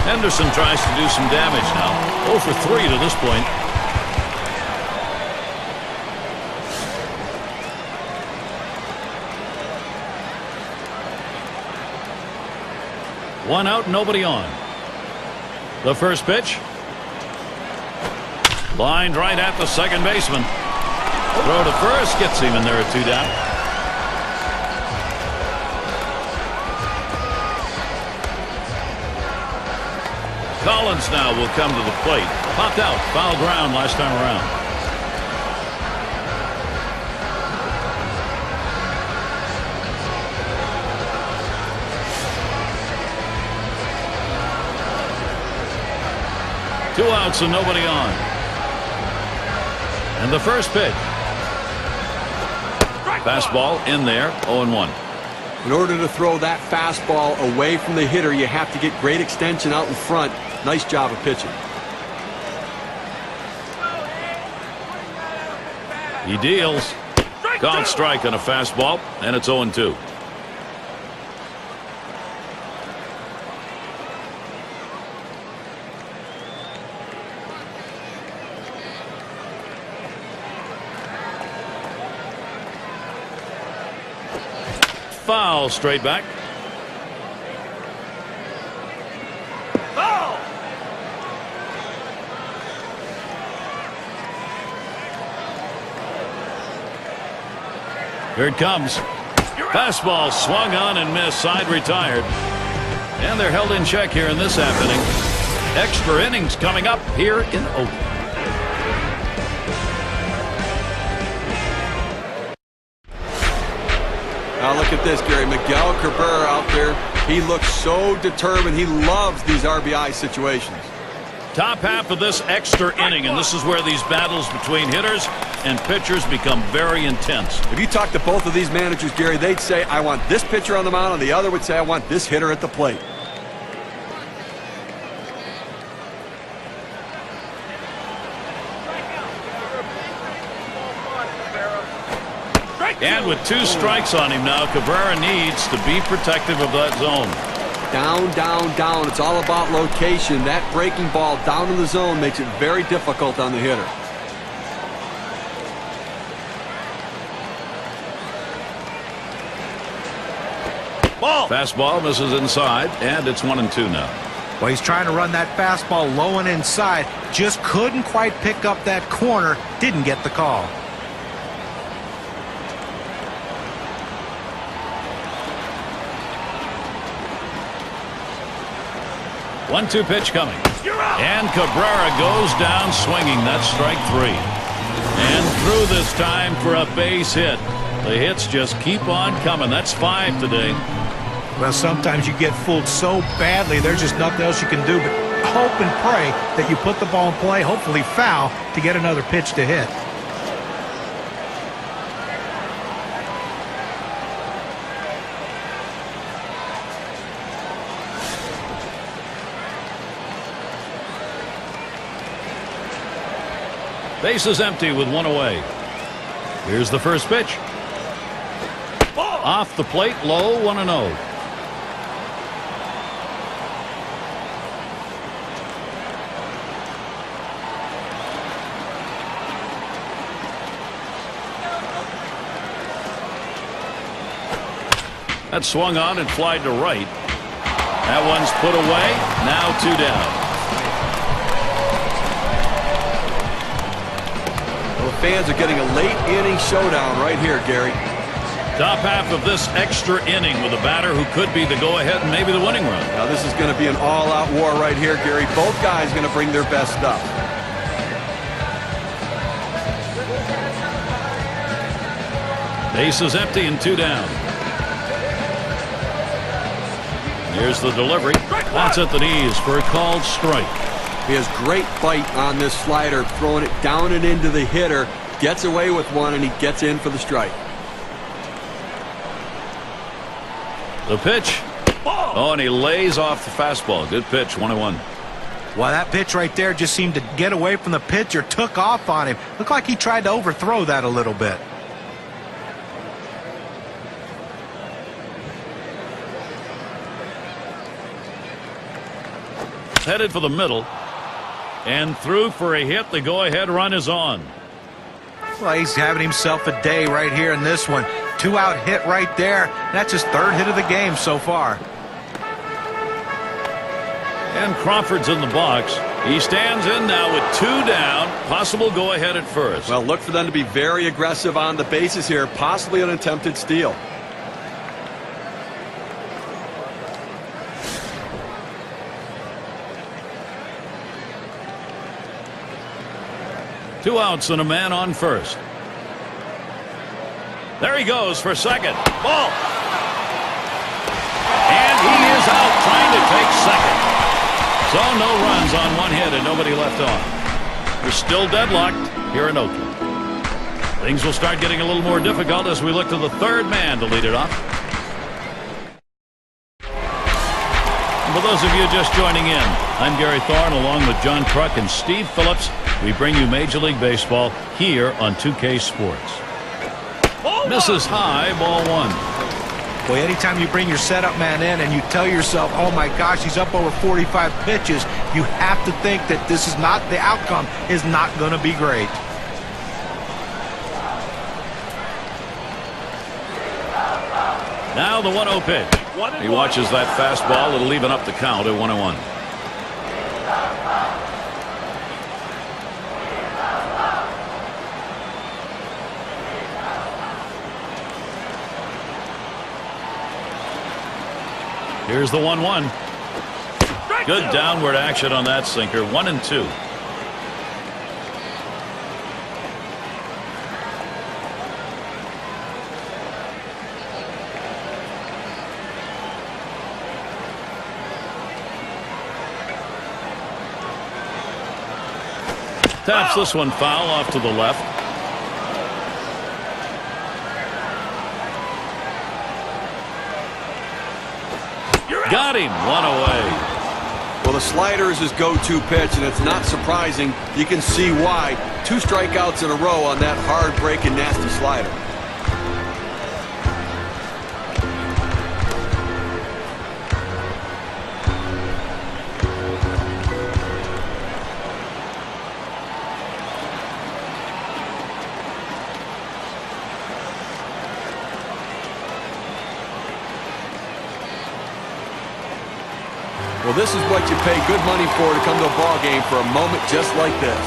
B: Henderson tries to do some damage now. 0 for 3 to this point. One out, nobody on. The first pitch. Lined right at the second baseman. Throw to first gets him, and there are 2 down. Collins now will come to the plate. Popped out, foul ground last time around. Two outs and nobody on. And the first pitch. Fastball in there, 0-1.
C: In order to throw that fastball away from the hitter, you have to get great extension out in front. Nice job of pitching.
B: He deals. Called strike on a fastball, and it's 0-2. Foul, straight back. Foul. Here it comes. Fastball swung on and missed. Side retired. And they're held in check here in this half inning. Extra innings coming up here in Oakland.
C: Now look at this, Gary. Miguel Cabrera out there. He looks so determined. He loves these RBI situations.
B: Top half of this extra inning, and this is where these battles between hitters and pitchers become very intense.
C: If you talk to both of these managers, Gary, they'd say, I want this pitcher on the mound, and the other would say, I want this hitter at the plate.
B: And with 2 strikes on him now, Cabrera needs to be protective of that zone.
C: Down, down, down. It's all about location. That breaking ball down in the zone makes it very difficult on the hitter.
B: Fastball misses inside, and it's 1-2 now.
D: Well, he's trying to run that fastball low and inside. Just couldn't quite pick up that corner. Didn't get the call.
B: 1-2 pitch coming. And Cabrera goes down swinging. That's strike 3. And through this time for a base hit. The hits just keep on coming. That's 5 today.
D: Well, sometimes you get fooled so badly, there's just nothing else you can do but hope and pray that you put the ball in play, hopefully foul, to get another pitch to hit.
B: Base is empty with 1 away. Here's the first pitch. Off the plate, low, 1-0. That swung on and flied to right. That one's put away. Now 2 down.
C: Well, the fans are getting a late inning showdown right here, Gary.
B: Top half of this extra inning with a batter who could be the go-ahead and maybe the winning run.
C: Now this is going to be an all-out war right here, Gary. Both guys going to bring their best stuff.
B: Base is empty and 2 down. Here's the delivery. That's at the knees for a called strike.
C: He has great bite on this slider, throwing it down and into the hitter. Gets away with one, and he gets in for the strike.
B: The pitch. Oh, and he lays off the fastball. Good pitch, 1-1.
D: Well, that pitch right there just seemed to get away from the pitcher, took off on him. Looked like he tried to overthrow that a little bit.
B: Headed for the middle. And through for a hit. The go-ahead run is on.
D: Well, he's having himself a day right here in this one. 2-out hit right there. That's his 3rd hit of the game so far.
B: And Crawford's in the box. He stands in now with 2 down. Possible go-ahead at first.
C: Well, look for them to be very aggressive on the bases here. Possibly an attempted steal.
B: Two outs and a man on first. There he goes for second. Ball. And he is out trying to take second. So no runs on 1 hit and nobody left on. We're still deadlocked here in Oakland. Things will start getting a little more difficult as we look to the 3rd man to lead it off. And for those of you just joining in, I'm Gary Thorne along with John Kruk and Steve Phillips. We bring you Major League Baseball here on 2K Sports. Misses high, ball 1.
D: Boy, anytime you bring your setup man in and you tell yourself, oh my gosh, he's up over 45 pitches, you have to think that this is not, the outcome is not going to be great.
B: Now the 1-0 pitch. He watches that fastball. It'll even up the count at 1-1. Here's the 1-1. Good downward action on that sinker. 1-2. Taps this one foul off to the left. Got him. 1 away.
C: Well, the slider is his go-to pitch, and it's not surprising. You can see why. 2 strikeouts in a row on that hard-breaking, nasty slider. Well, this is what you pay good money for to come to a ball game for a moment just like this.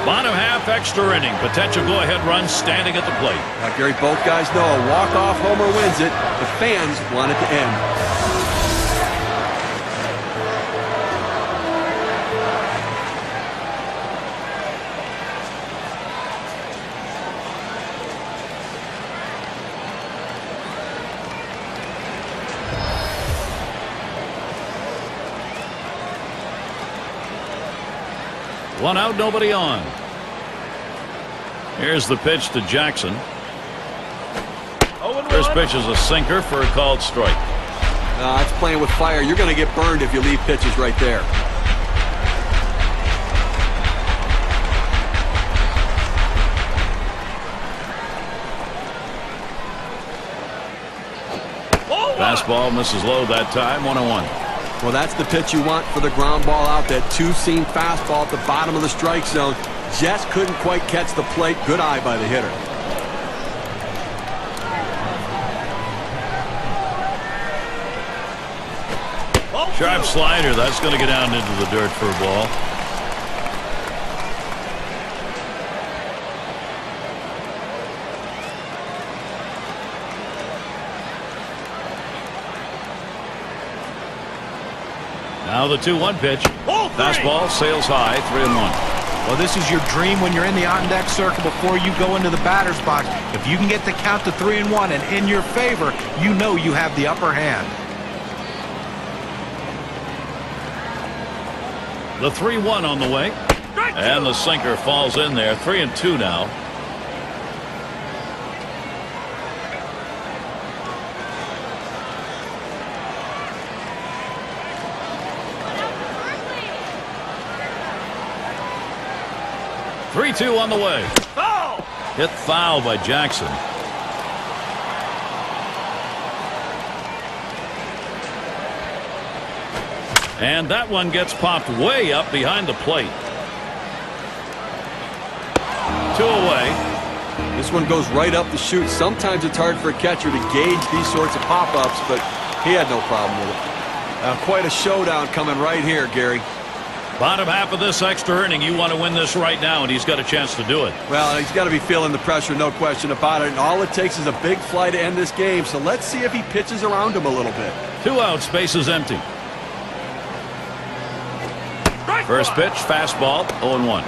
B: Bottom half, extra inning. Potential go-ahead run standing at the plate.
C: Now, Gary, both guys know a walk-off homer wins it. The fans want it to end.
B: One out, nobody on. Here's the pitch to Jackson. First pitch is a sinker for a called strike.
C: It's playing with fire. You're going to get burned if you leave pitches right there.
B: Fastball misses low that time, 1-1.
C: Well, that's the pitch you want for the ground ball out. That two-seam fastball at the bottom of the strike zone. Just couldn't quite catch the plate. Good eye by the hitter.
B: Sharp slider. That's going to get down into the dirt for a ball. Now the 2-1 pitch. Fastball sails high, 3-1.
D: Well, this is your dream when you're in the on-deck circle before you go into the batter's box. If you can get the count to 3-1 and in your favor, you know you have the upper hand.
B: The 3-1 on the way. And the sinker falls in there. 3-2 now. Three-two on the way. Hit foul by Jackson. And that one gets popped way up behind the plate. 2 away.
C: This one goes right up the chute. Sometimes it's hard for a catcher to gauge these sorts of pop-ups, but he had no problem with it. Quite a showdown coming right here, Gary.
B: Bottom half of this extra inning, you want to win this right now, and he's got a chance to do it.
C: Well, he's got to be feeling the pressure, no question about it. And all it takes is a big fly to end this game. So let's see if he pitches around him a little bit.
B: 2 outs, space is empty. First pitch, fastball, 0-1.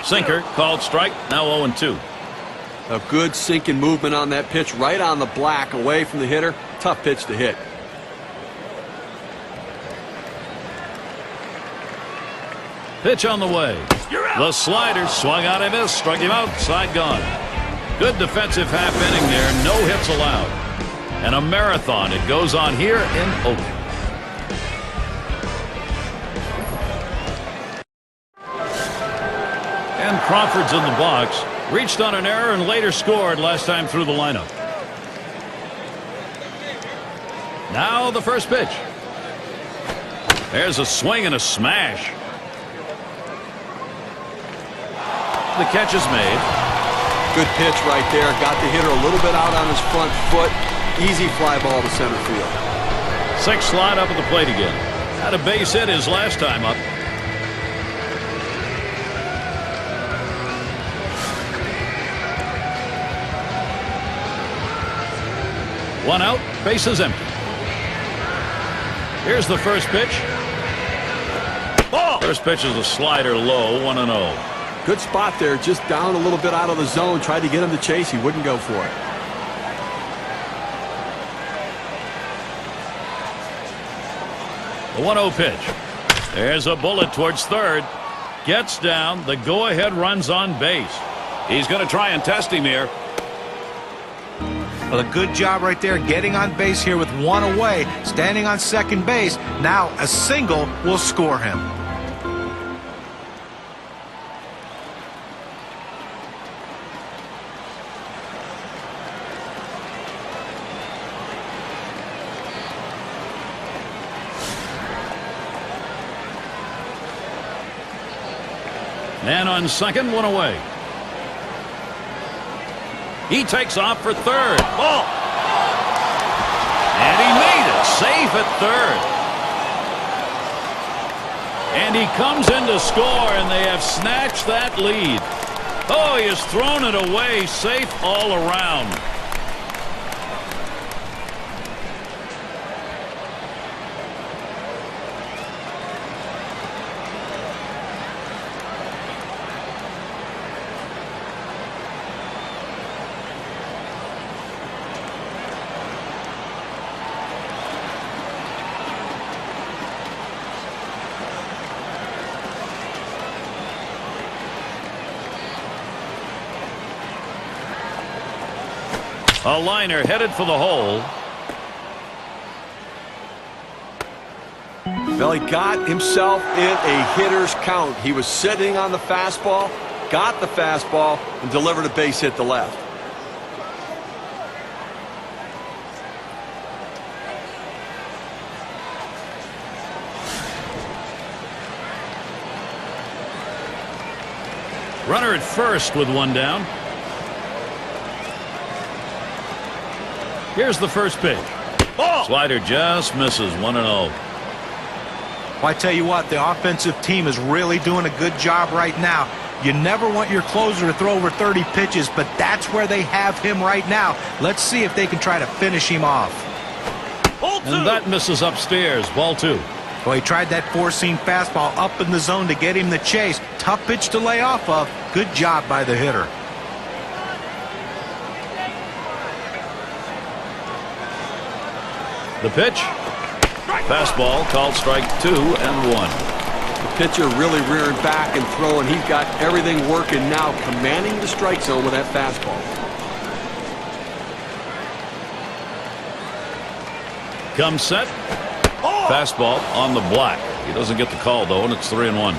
B: Sinker, called strike, now 0-2.
C: A good sinking movement on that pitch, right on the black, away from the hitter. Tough pitch to hit.
B: Pitch on the way. The slider swung out and missed, struck him out, side gone. Good defensive half inning there, no hits allowed. And a marathon, it goes on here in Oakland. And Crawford's in the box. Reached on an error and later scored last time through the lineup. Now the first pitch. There's a swing and a smash. The catch is made.
C: Good pitch right there. Got the hitter a little bit out on his front foot. Easy fly ball to center field.
B: 6 slide up at the plate again. Had a base hit his last time up. One out, base is empty. Here's the first pitch. First pitch is a slider low, 1-0.
C: Good spot there, just down a little bit out of the zone. Tried to get him to chase. He wouldn't go for it.
B: The 1-0 pitch. There's a bullet towards third. Gets down. The go-ahead runs on base. He's going to try and test him here.
D: Well, a good job right there getting on base here with 1 away, standing on second base. Now a single will score him.
B: And on second, one away. He takes off for third. Ball. And he made it. Safe at third. And he comes in to score, and they have snatched that lead. Oh, he has thrown it away. Safe all around. A liner headed for the hole.
C: Well, he got himself in a hitter's count. He was sitting on the fastball, got the fastball, and delivered a base hit to left.
B: Runner at first with one down. Here's the first pitch. Oh! Slider just misses. 1-0.
D: Well, I tell you what, the offensive team is really doing a good job right now. You never want your closer to throw over 30 pitches, but that's where they have him right now. Let's see if they can try to finish him off.
B: And that misses upstairs. Ball 2.
D: Well, he tried that four-seam fastball up in the zone to get him the chase. Tough pitch to lay off of. Good job by the hitter.
B: The pitch. Fastball called strike 2 and 1.
C: The pitcher really rearing back and throwing. He's got everything working now, commanding the strike zone with that fastball.
B: Comes set. Fastball on the block. He doesn't get the call, though, and it's 3-1.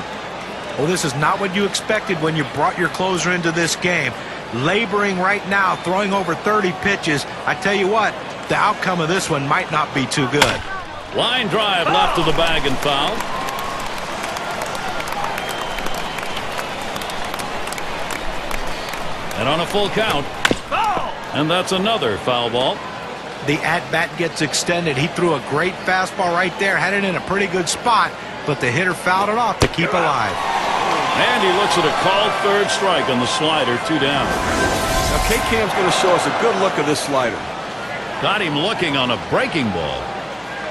D: Well, this is not what you expected when you brought your closer into this game. Laboring right now, throwing over 30 pitches. I tell you what, the outcome of this one might not be too good.
B: Line drive left of the bag and foul. And on a full count. And that's another foul ball.
D: The at-bat gets extended. He threw a great fastball right there, had it in a pretty good spot, but the hitter fouled it off to keep alive.
B: And he looks at a called third strike on the slider, 2 down.
C: Now K-Cam's going to show us a good look at this slider.
B: Got him looking on a breaking ball.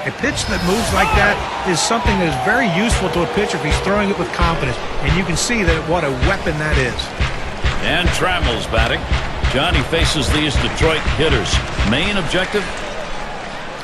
E: A pitch that moves like that is something that is very useful to a pitcher if he's throwing it with confidence. And you can see that what a weapon that is.
B: And Trammell's batting. Johnny faces these Detroit hitters. Main objective?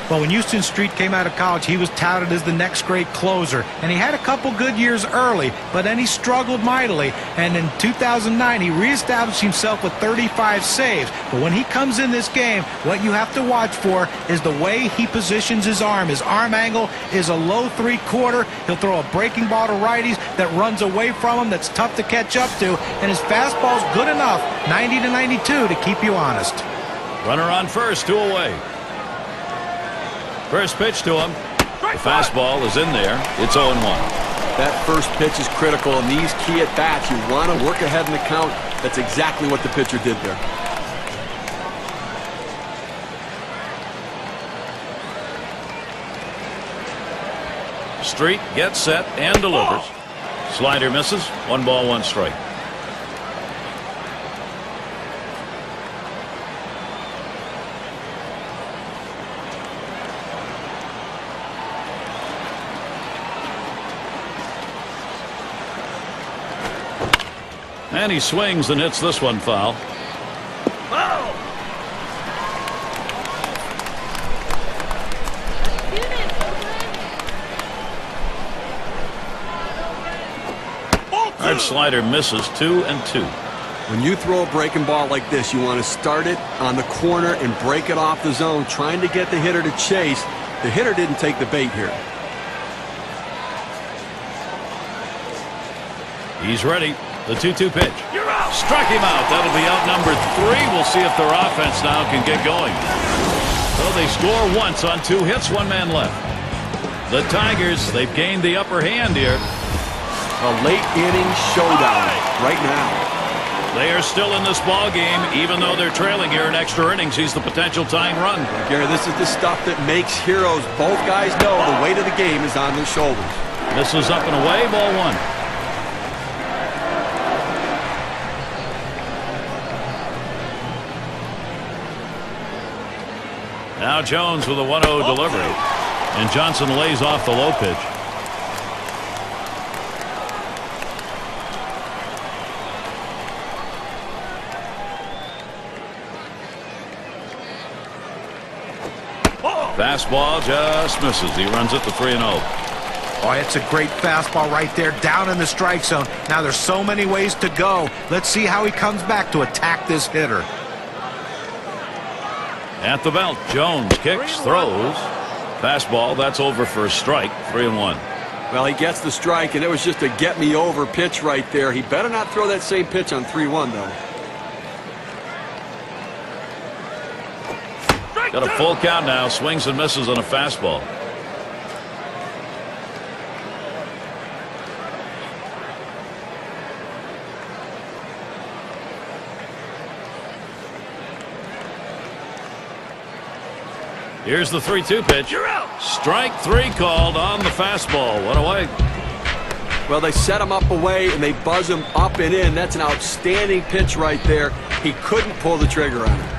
E: Well, when Houston Street came out of college, he was touted as the next great closer. And he had a couple good years early, but then he struggled mightily. And in 2009, he reestablished himself with 35 saves. But when he comes in this game, what you have to watch for is the way he positions his arm. His arm angle is a low 3/4. He'll throw a breaking ball to righties that runs away from him, that's tough to catch up to. And his fastball's good enough, 90 to 92, to keep you honest.
B: Runner on first, 2 away. First pitch to him. The fastball is in there. It's 0-1.
C: That first pitch is critical in these key at-bats. You want to work ahead in the count. That's exactly what the pitcher did there.
B: Street gets set and delivers. Slider misses. 1 ball, 1 strike. And he swings and hits this one foul. Hard slider misses. 2 and 2.
C: When you throw a breaking ball like this, you want to start it on the corner and break it off the zone, trying to get the hitter to chase. The hitter didn't take the bait here.
B: He's ready. The 2-2 pitch. Struck him out. That'll be out number 3. We'll see if their offense now can get going. So they score once on 2 hits, 1 man left. The Tigers, they've gained the upper hand here.
C: A late inning showdown right now.
B: They are still in this ball game, even though they're trailing here in extra innings. He's the potential tying run.
C: Gary, this is the stuff that makes heroes. Both guys know the weight of the game is on their shoulders.
B: This is up and away, ball one. Now Jones with a 1-0 delivery, and Johnson lays off the low pitch. Fastball just misses. He runs it to 3-0.
E: Oh, it's a great fastball right there, down in the strike zone. Now there's so many ways to go. Let's see how he comes back to attack this hitter.
B: At the belt, Jones kicks, throws. Fastball, that's over for a strike, 3-1.
C: Well, he gets the strike, and it was just a get-me-over pitch right there. He better not throw that same pitch on 3-1, though.
B: Got a full count now. Swings and misses on a fastball. Here's the 3-2 pitch. You're out. Strike three called on the fastball. 1 away.
C: Well, they set him up away, and they buzz him up and in. That's an outstanding pitch right there. He couldn't pull the trigger on it.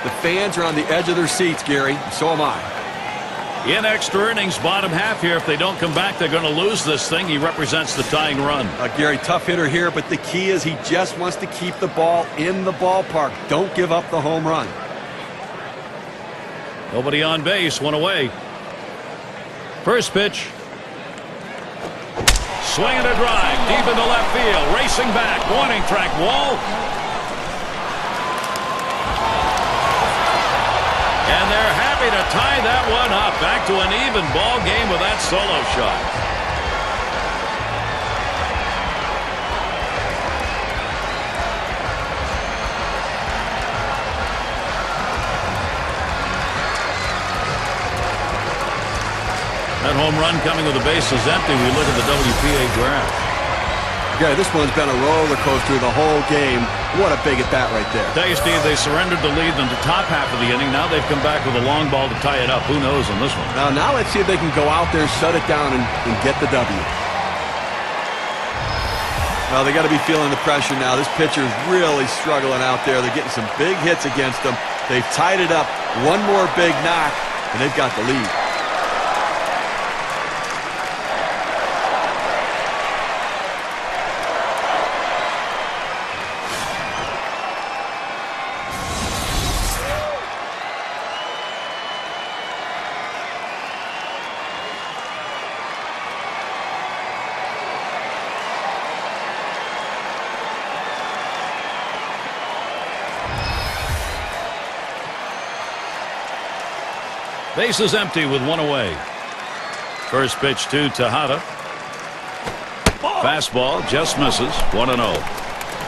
C: The fans are on the edge of their seats, Gary. So am I.
B: In extra innings, bottom half here. If they don't come back, they're going to lose this thing. He represents the tying run.
C: Gary, tough hitter here, but the key is he just wants to keep the ball in the ballpark. Don't give up the home run.
B: Nobody on base, 1 away. First pitch. Swing and a drive deep into left field. Racing back. Warning track wall. And they're happy to tie that one up. Back to an even ball game with that solo shot. That home run coming with the bases empty. We look at the WPA graph.
C: Yeah, this one's been a roller coaster the whole game. What a big at bat right there.
B: Tell you, Steve, they surrendered the lead in the top half of the inning. Now they've come back with a long ball to tie it up. Who knows on this one?
C: Now let's see if they can go out there, shut it down, and get the W. Well, they got to be feeling the pressure now. This pitcher's really struggling out there. They're getting some big hits against them. They've tied it up. One more big knock, and they've got the lead.
B: Bases empty with 1 away. First pitch to Tejada. Fastball just misses. 1-0.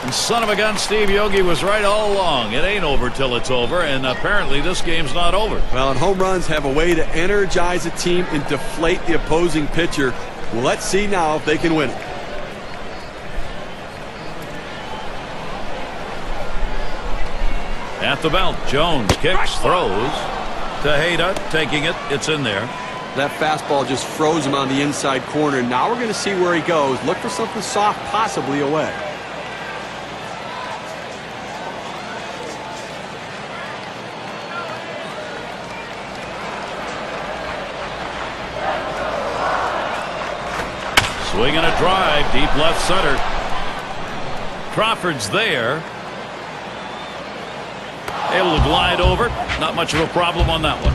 B: And son of a gun, Steve, Yogi was right all along. It ain't over till it's over, and apparently this game's not over.
C: Well, and home runs have a way to energize a team and deflate the opposing pitcher. Well, let's see now if they can win it.
B: At the belt, Jones kicks, throws. Tejada taking it. It's in there.
C: That fastball just froze him on the inside corner. Now we're going to see where he goes. Look for something soft, possibly away.
B: Swing and a drive, deep left center. Crawford's there. Able to glide over. Not much of a problem on that one.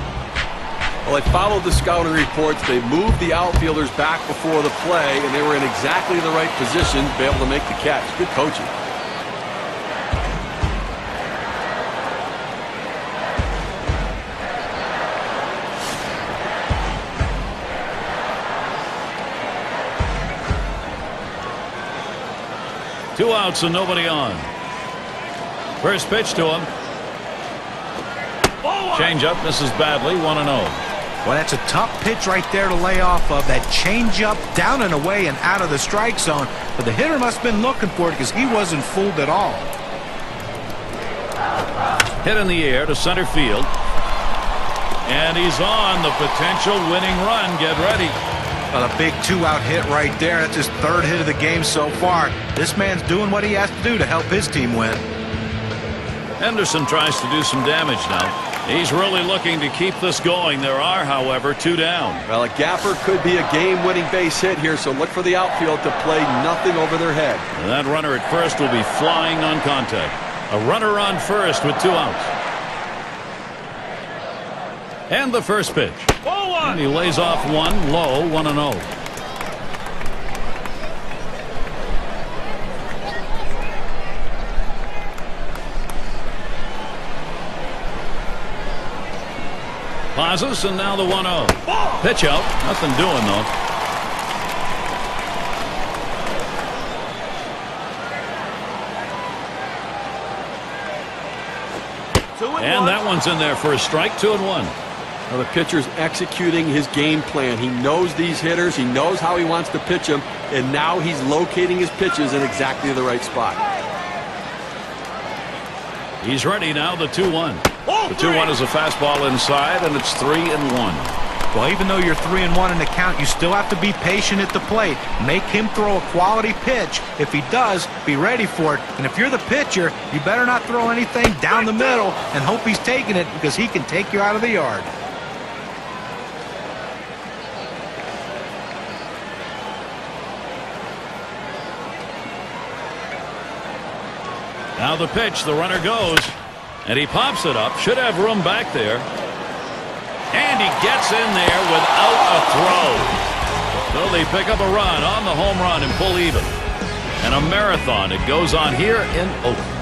C: Well, they followed the scouting reports. They moved the outfielders back before the play, and they were in exactly the right position to be able to make the catch. Good coaching.
B: 2 outs and nobody on. First pitch to him. Change up misses badly. 1-0.
E: Well, that's a tough pitch right there to lay off of. That changeup down and away and out of the strike zone. But the hitter must have been looking for it because he wasn't fooled at all.
B: Hit in the air to center field. And he's on the potential winning run. Get ready.
E: Well, a big 2-out hit right there. That's his 3rd hit of the game so far. This man's doing what he has to do to help his team win.
B: Henderson tries to do some damage now. He's really looking to keep this going. There are, however, 2 down.
C: Well, a gapper could be a game-winning base hit here, so look for the outfield to play nothing over their head.
B: And that runner at first will be flying on contact. A runner on first with 2 outs. And the first pitch. And he lays off one low, 1-0. Pauses, and now the 1-0. Pitch out. Nothing doing, though. And that one's in there for a strike. 2-1.
C: Well, the pitcher's executing his game plan. He knows these hitters. He knows how he wants to pitch them. And now he's locating his pitches in exactly the right spot.
B: He's ready now, the 2-1. The 2-1 is a fastball inside, and it's 3-1.
E: Well, even though you're 3-1 in the count, you still have to be patient at the plate. Make him throw a quality pitch. If he does, be ready for it. And if you're the pitcher, you better not throw anything down the middle and hope he's taking it, because he can take you out of the yard.
B: Now the pitch, the runner goes, and he pops it up. Should have room back there. And he gets in there without a throw. So they pick up a run on the home run and pull even. And a marathon it goes on here in Oakland.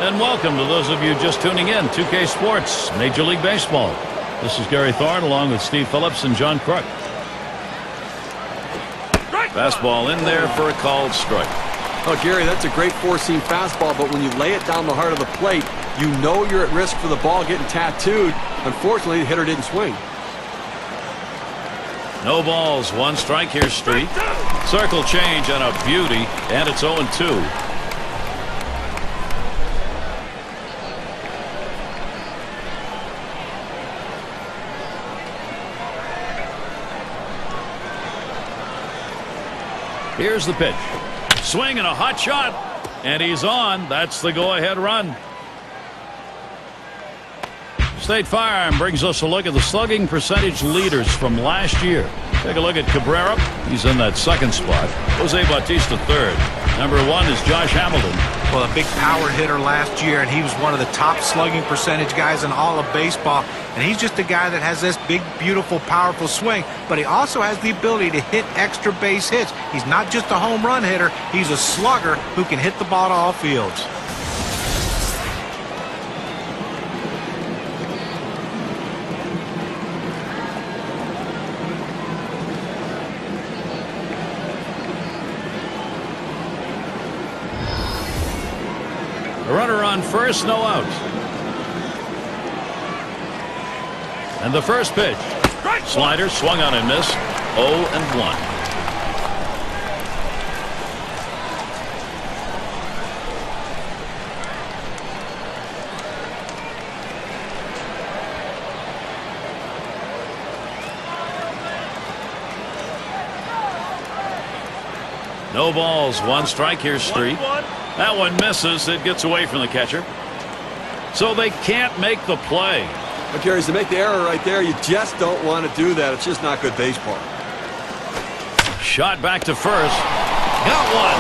B: And welcome to those of you just tuning in. 2K Sports, Major League Baseball. This is Gary Thorne along with Steve Phillips and John Crook. Fastball in there for a called strike.
C: Oh, Gary, that's a great four-seam fastball, but when you lay it down the heart of the plate, you know you're at risk for the ball getting tattooed. Unfortunately, the hitter didn't swing.
B: No balls, 1 strike here, Street. Circle change and a beauty, and it's 0-2. Here's the pitch. Swing and a hot shot. And he's on. That's the go-ahead run. State Farm brings us a look at the slugging percentage leaders from last year. Take a look at Cabrera. He's in that 2nd spot. Jose Bautista 3rd. Number 1 is Josh Hamilton.
E: Well, a big power hitter last year, and he was one of the top slugging percentage guys in all of baseball. And he's just a guy that has this big, beautiful, powerful swing, but he also has the ability to hit extra base hits. He's not just a home run hitter. He's a slugger who can hit the ball to all fields.
B: A runner on first, no outs. And the first pitch. Slider swung on and missed. 0-1. No balls, 1 strike here, Street. That one misses. It gets away from the catcher. So they can't make the play.
C: But, Gary, to make the error right there, you just don't want to do that. It's just not good baseball.
B: Shot back to first. Got one.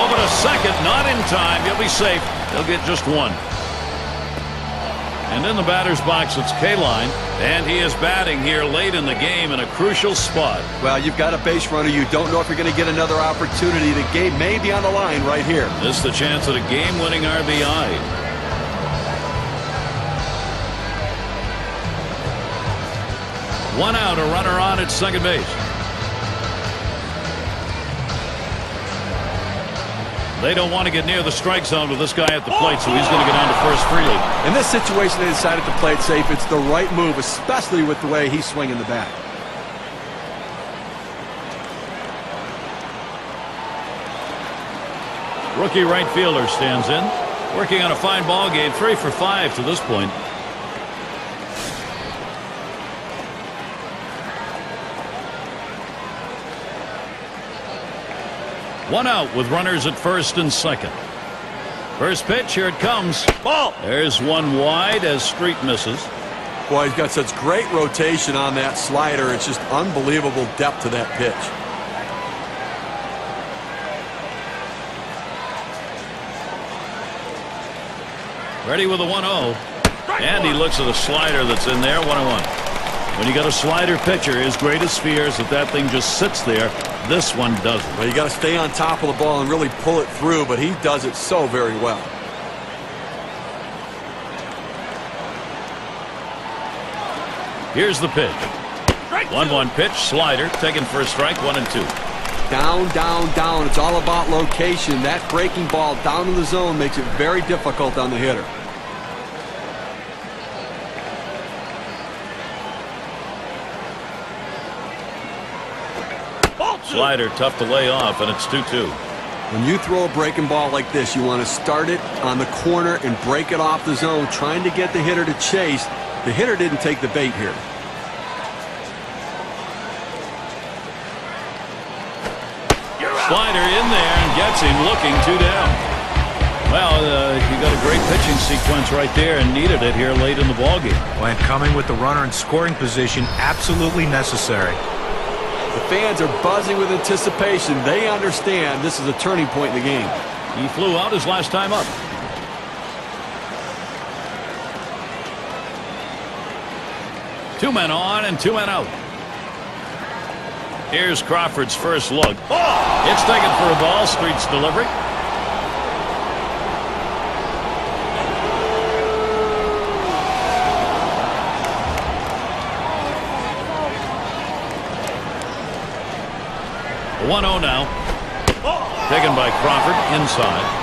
B: Over to second. Not in time. He'll be safe. He'll get just 1. And in the batter's box, it's K-Line, and he is batting here late in the game in a crucial spot.
C: Well, you've got a base runner. You don't know if you're going to get another opportunity. The game may be on the line right here.
B: This is the chance at a game-winning RBI. One out, a runner on at second base. They don't want to get near the strike zone with this guy at the plate, so he's going to go down to first freely.
C: In this situation, they decided to play it safe. It's the right move, especially with the way he's swinging the bat.
B: Rookie right fielder stands in, working on a fine ball game, 3 for 5 to this point. One out with runners at first and second. First pitch, here it comes. Ball. There's one wide as Street misses.
C: Boy, he's got such great rotation on that slider. It's just unbelievable depth to that pitch.
B: Ready with a 1-0. And he looks at a slider that's in there, 1-1. When you got a slider pitcher, his greatest fear is that thing just sits there. This one doesn't.
C: Well, you got to stay on top of the ball and really pull it through, but he does it so very well.
B: Here's the pitch. 1-1 pitch, slider, taken for a strike, 1-2.
C: Down, down, down. It's all about location. That breaking ball down in the zone makes it very difficult on the hitter.
B: Slider tough to lay off, and it's 2-2.
C: When you throw a breaking ball like this, you want to start it on the corner and break it off the zone, trying to get the hitter to chase. The hitter didn't take the bait here.
B: Slider in there and gets him looking 2 down. Well, you got a great pitching sequence right there and needed it here late in the ballgame.
E: When coming with the runner in scoring position, absolutely necessary.
C: The fans are buzzing with anticipation. They understand this is a turning point in the game.
B: He flew out his last time up. Two men on and 2 men out. Here's Crawford's first look. Oh! It's taken for a ball. Street's delivery. The 1-0 now. Taken by Crawford inside.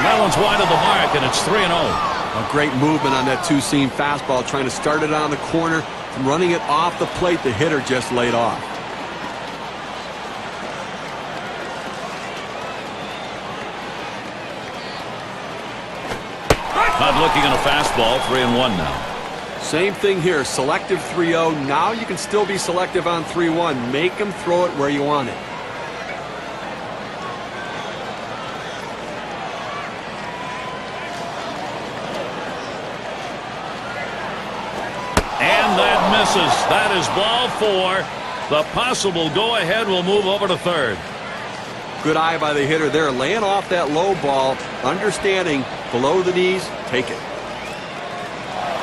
B: That one's wide of the mark, and it's 3-0.
C: A great movement on that two-seam fastball, trying to start it on the corner, running it off the plate. The hitter just laid off.
B: Not looking at a fastball, 3-1 now.
C: Same thing here, selective 3-0. Now you can still be selective on 3-1. Make him throw it where you want it.
B: And that misses. That is ball 4. The possible go-ahead will move over to third.
C: Good eye by the hitter there, laying off that low ball, understanding below the knees, take it.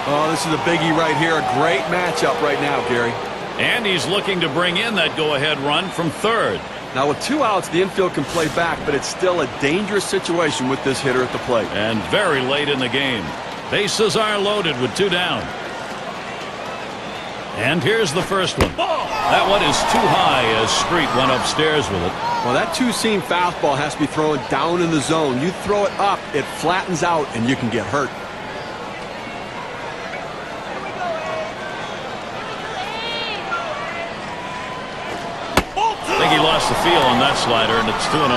C: Oh, this is a biggie right here. A great matchup right now, Gary.
B: And he's looking to bring in that go-ahead run from third.
C: Now with 2 outs, the infield can play back, but it's still a dangerous situation with this hitter at the plate.
B: And very late in the game. Bases are loaded with 2 down. And here's the first one. That one is too high as Street went upstairs with it.
C: Well, that two-seam fastball has to be thrown down in the zone. You throw it up, it flattens out, and you can get hurt.
B: I think he lost the feel on that slider, and it's 2-0.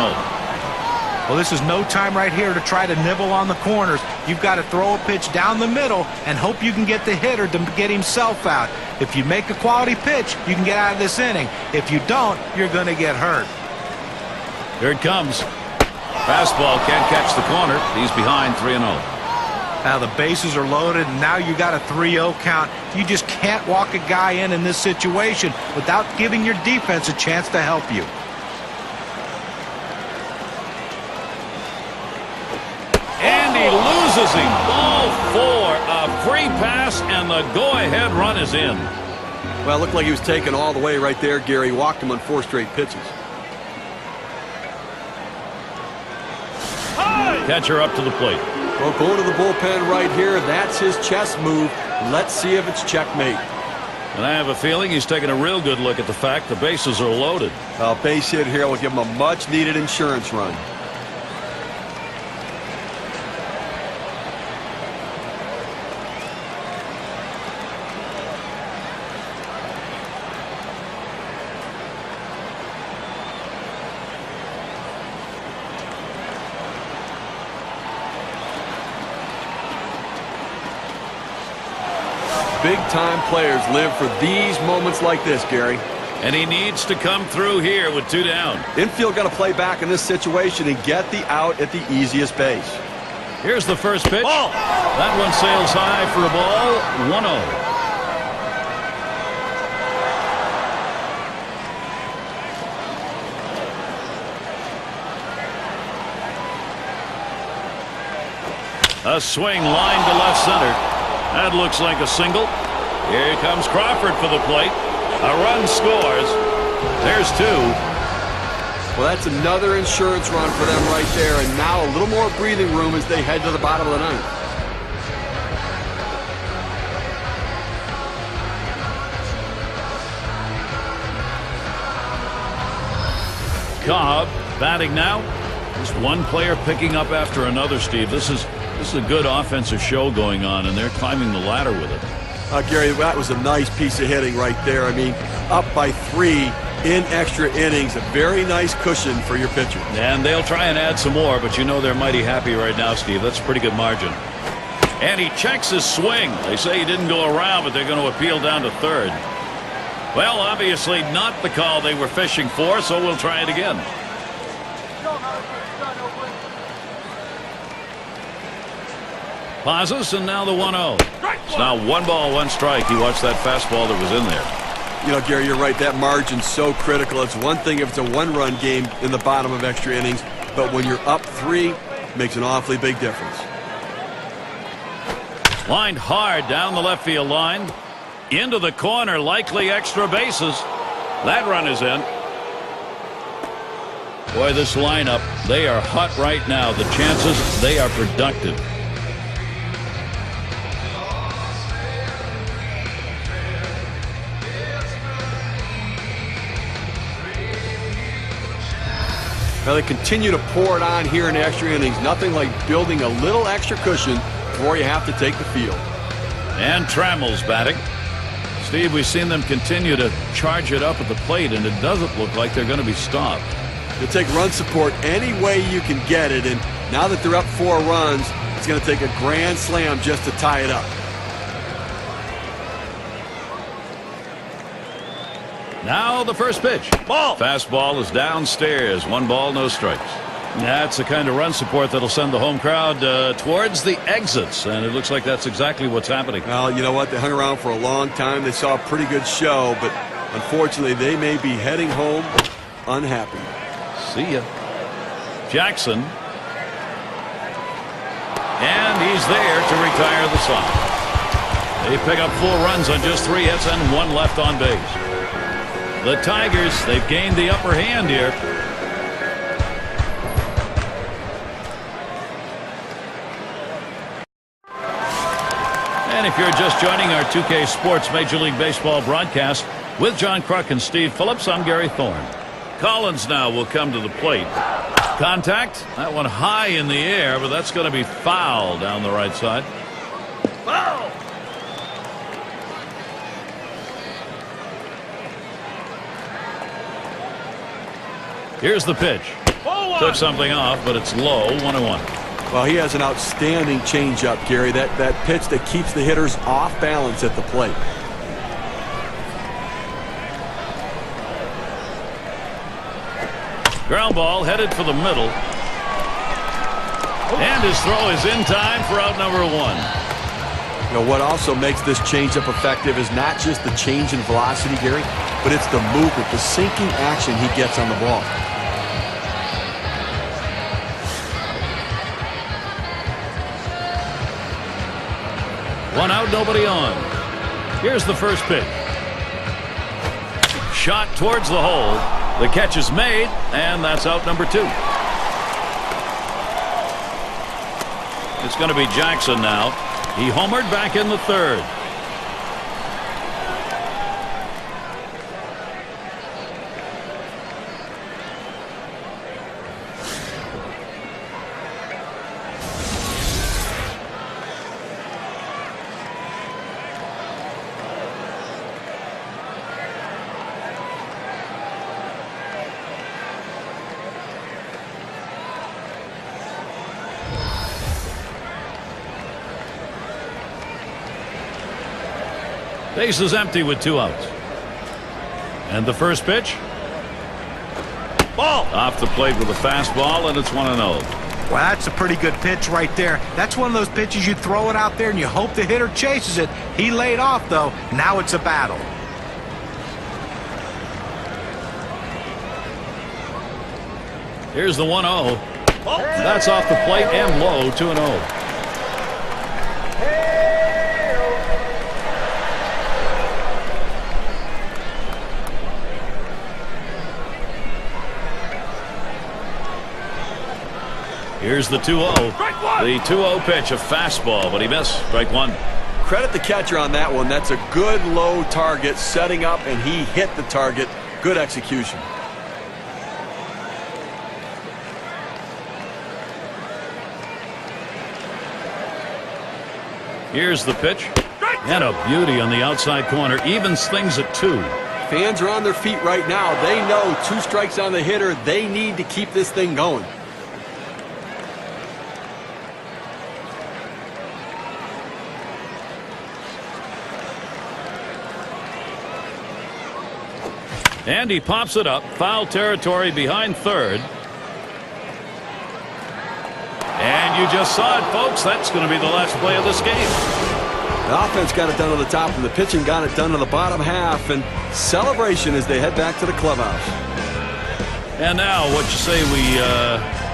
E: Well, this is no time right here to try to nibble on the corners. You've got to throw a pitch down the middle and hope you can get the hitter to get himself out. If you make a quality pitch, you can get out of this inning. If you don't, you're going to get hurt.
B: Here it comes. Fastball can't catch the corner. He's behind 3-0.
E: Now the bases are loaded, and now you got a 3-0 count. You just can't walk a guy in this situation without giving your defense a chance to help you.
B: And he loses him. Ball 4, a free pass, and the go-ahead run is in.
C: Well, it looked like he was taken all the way right there, Gary. Walked him on 4 straight pitches.
B: Catcher up to the plate.
C: Well, going to the bullpen right here, that's his chess move. Let's see if it's checkmate.
B: And I have a feeling he's taking a real good look at the fact the bases are loaded.
C: Base hit here will give him a much-needed insurance run. Big-time players live for these moments like this, Gary.
B: And he needs to come through here with 2 down.
C: Infield got to play back in this situation and get the out at the easiest base.
B: Here's the first pitch. Ball. That one sails high for a ball. 1-0. A swing line to left center. That looks like a single. Here comes Crawford for the plate. A run scores. There's 2.
C: Well, that's another insurance run for them right there. And now a little more breathing room as they head to the bottom of the 9th.
B: Cobb batting now. Just one player picking up after another, Steve. This is a good offensive show going on, and they're climbing the ladder with it.
C: Gary, that was a nice piece of hitting right there. I mean, up by 3 in extra innings. A very nice cushion for your pitcher.
B: And they'll try and add some more, but you know they're mighty happy right now, Steve. That's a pretty good margin. And he checks his swing. They say he didn't go around, but they're going to appeal down to third. Well, obviously not the call they were fishing for, so we'll try it again. Pauses, and now the 1-0. It's now 1 ball, 1 strike. You watch that fastball that was in there.
C: You know, Gary, you're right. That margin's so critical. It's one thing if it's a 1-run game in the bottom of extra innings, but when you're up 3, it makes an awfully big difference.
B: Lined hard down the left field line. Into the corner, likely extra bases. That run is in. Boy, this lineup, they are hot right now. The chances, they are productive.
C: Now they continue to pour it on here in the extra innings. Nothing like building a little extra cushion before you have to take the field.
B: And Trammell's batting. Steve, we've seen them continue to charge it up at the plate, and it doesn't look like they're going to be stopped.
C: You'll take run support any way you can get it, and now that they're up 4 runs, it's going to take a grand slam just to tie it up.
B: Now the first pitch. Ball. Fastball is downstairs. 1 ball, no strikes. That's the kind of run support that'll send the home crowd towards the exits, and it looks like that's exactly what's happening.
C: Well, you know what? They hung around for a long time. They saw a pretty good show, but unfortunately they may be heading home unhappy.
B: See ya. Jackson. And he's there to retire the side. They pick up 4 runs on just 3 hits and 1 left on base. The Tigers, they've gained the upper hand here. And if you're just joining our 2K Sports Major League Baseball broadcast with John Kruk and Steve Phillips, I'm Gary Thorne. Collins now will come to the plate. Contact. That one high in the air, but that's going to be foul down the right side. Foul! Here's the pitch. Took something off, but it's low. 1-1.
C: Well, he has an outstanding changeup, Gary. That pitch that keeps the hitters off balance at the plate.
B: Ground ball headed for the middle. And his throw is in time for out number 1.
C: You know, what also makes this changeup effective is not just the change in velocity, Gary, but it's the movement, the sinking action he gets on the ball.
B: One out, nobody on. Here's the first pitch. Shot towards the hole. The catch is made, and that's out number 2. It's going to be Jackson now. He homered back in the 3rd. Base is empty with 2 outs. And the first pitch. Ball off the plate with a fastball, and it's 1-0.
E: Well, that's a pretty good pitch right there. That's one of those pitches you throw it out there and you hope the hitter chases it. He laid off, though. Now it's a battle.
B: Here's the 1-0. That's off the plate and low, 2-0. Here's the 2-0. The 2-0 pitch, a fastball, but he missed. Strike 1.
C: Credit the catcher on that one. That's a good low target setting up, and he hit the target. Good execution.
B: Here's the pitch. And a beauty on the outside corner. Evens things at 2.
C: Fans are on their feet right now. They know 2 strikes on the hitter. They need to keep this thing going.
B: And he pops it up. Foul territory behind 3rd. And you just saw it, folks. That's going to be the last play of this game.
C: The offense got it done on the top, and the pitching got it done in the bottom half. And celebration as they head back to the clubhouse.
B: And now, what you say we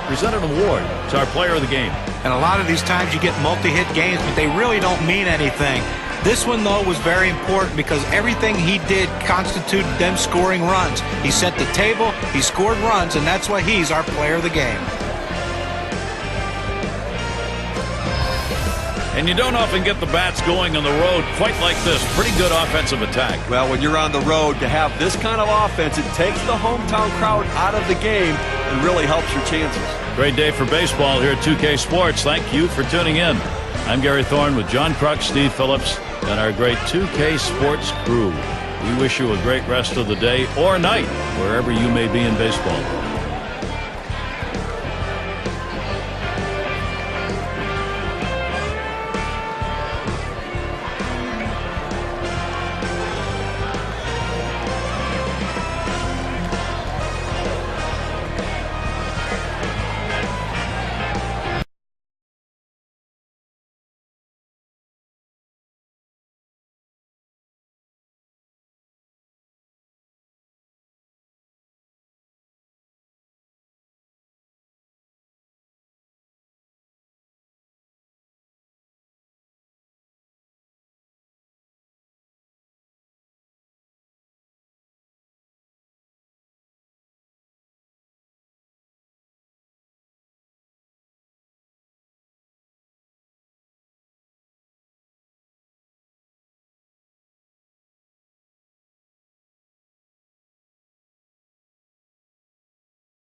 B: present an award to our player of the game.
E: And a lot of these times you get multi-hit games, but they really don't mean anything. This one, though, was very important because everything he did constituted them scoring runs. He set the table, he scored runs, and that's why he's our player of the game.
B: And you don't often get the bats going on the road quite like this. Pretty good offensive attack.
C: Well, when you're on the road, to have this kind of offense, it takes the hometown crowd out of the game and really helps your chances.
B: Great day for baseball here at 2K Sports. Thank you for tuning in. I'm Gary Thorne with John Crux, Steve Phillips, and our great 2K Sports crew. We wish you a great rest of the day or night, wherever you may be in baseball.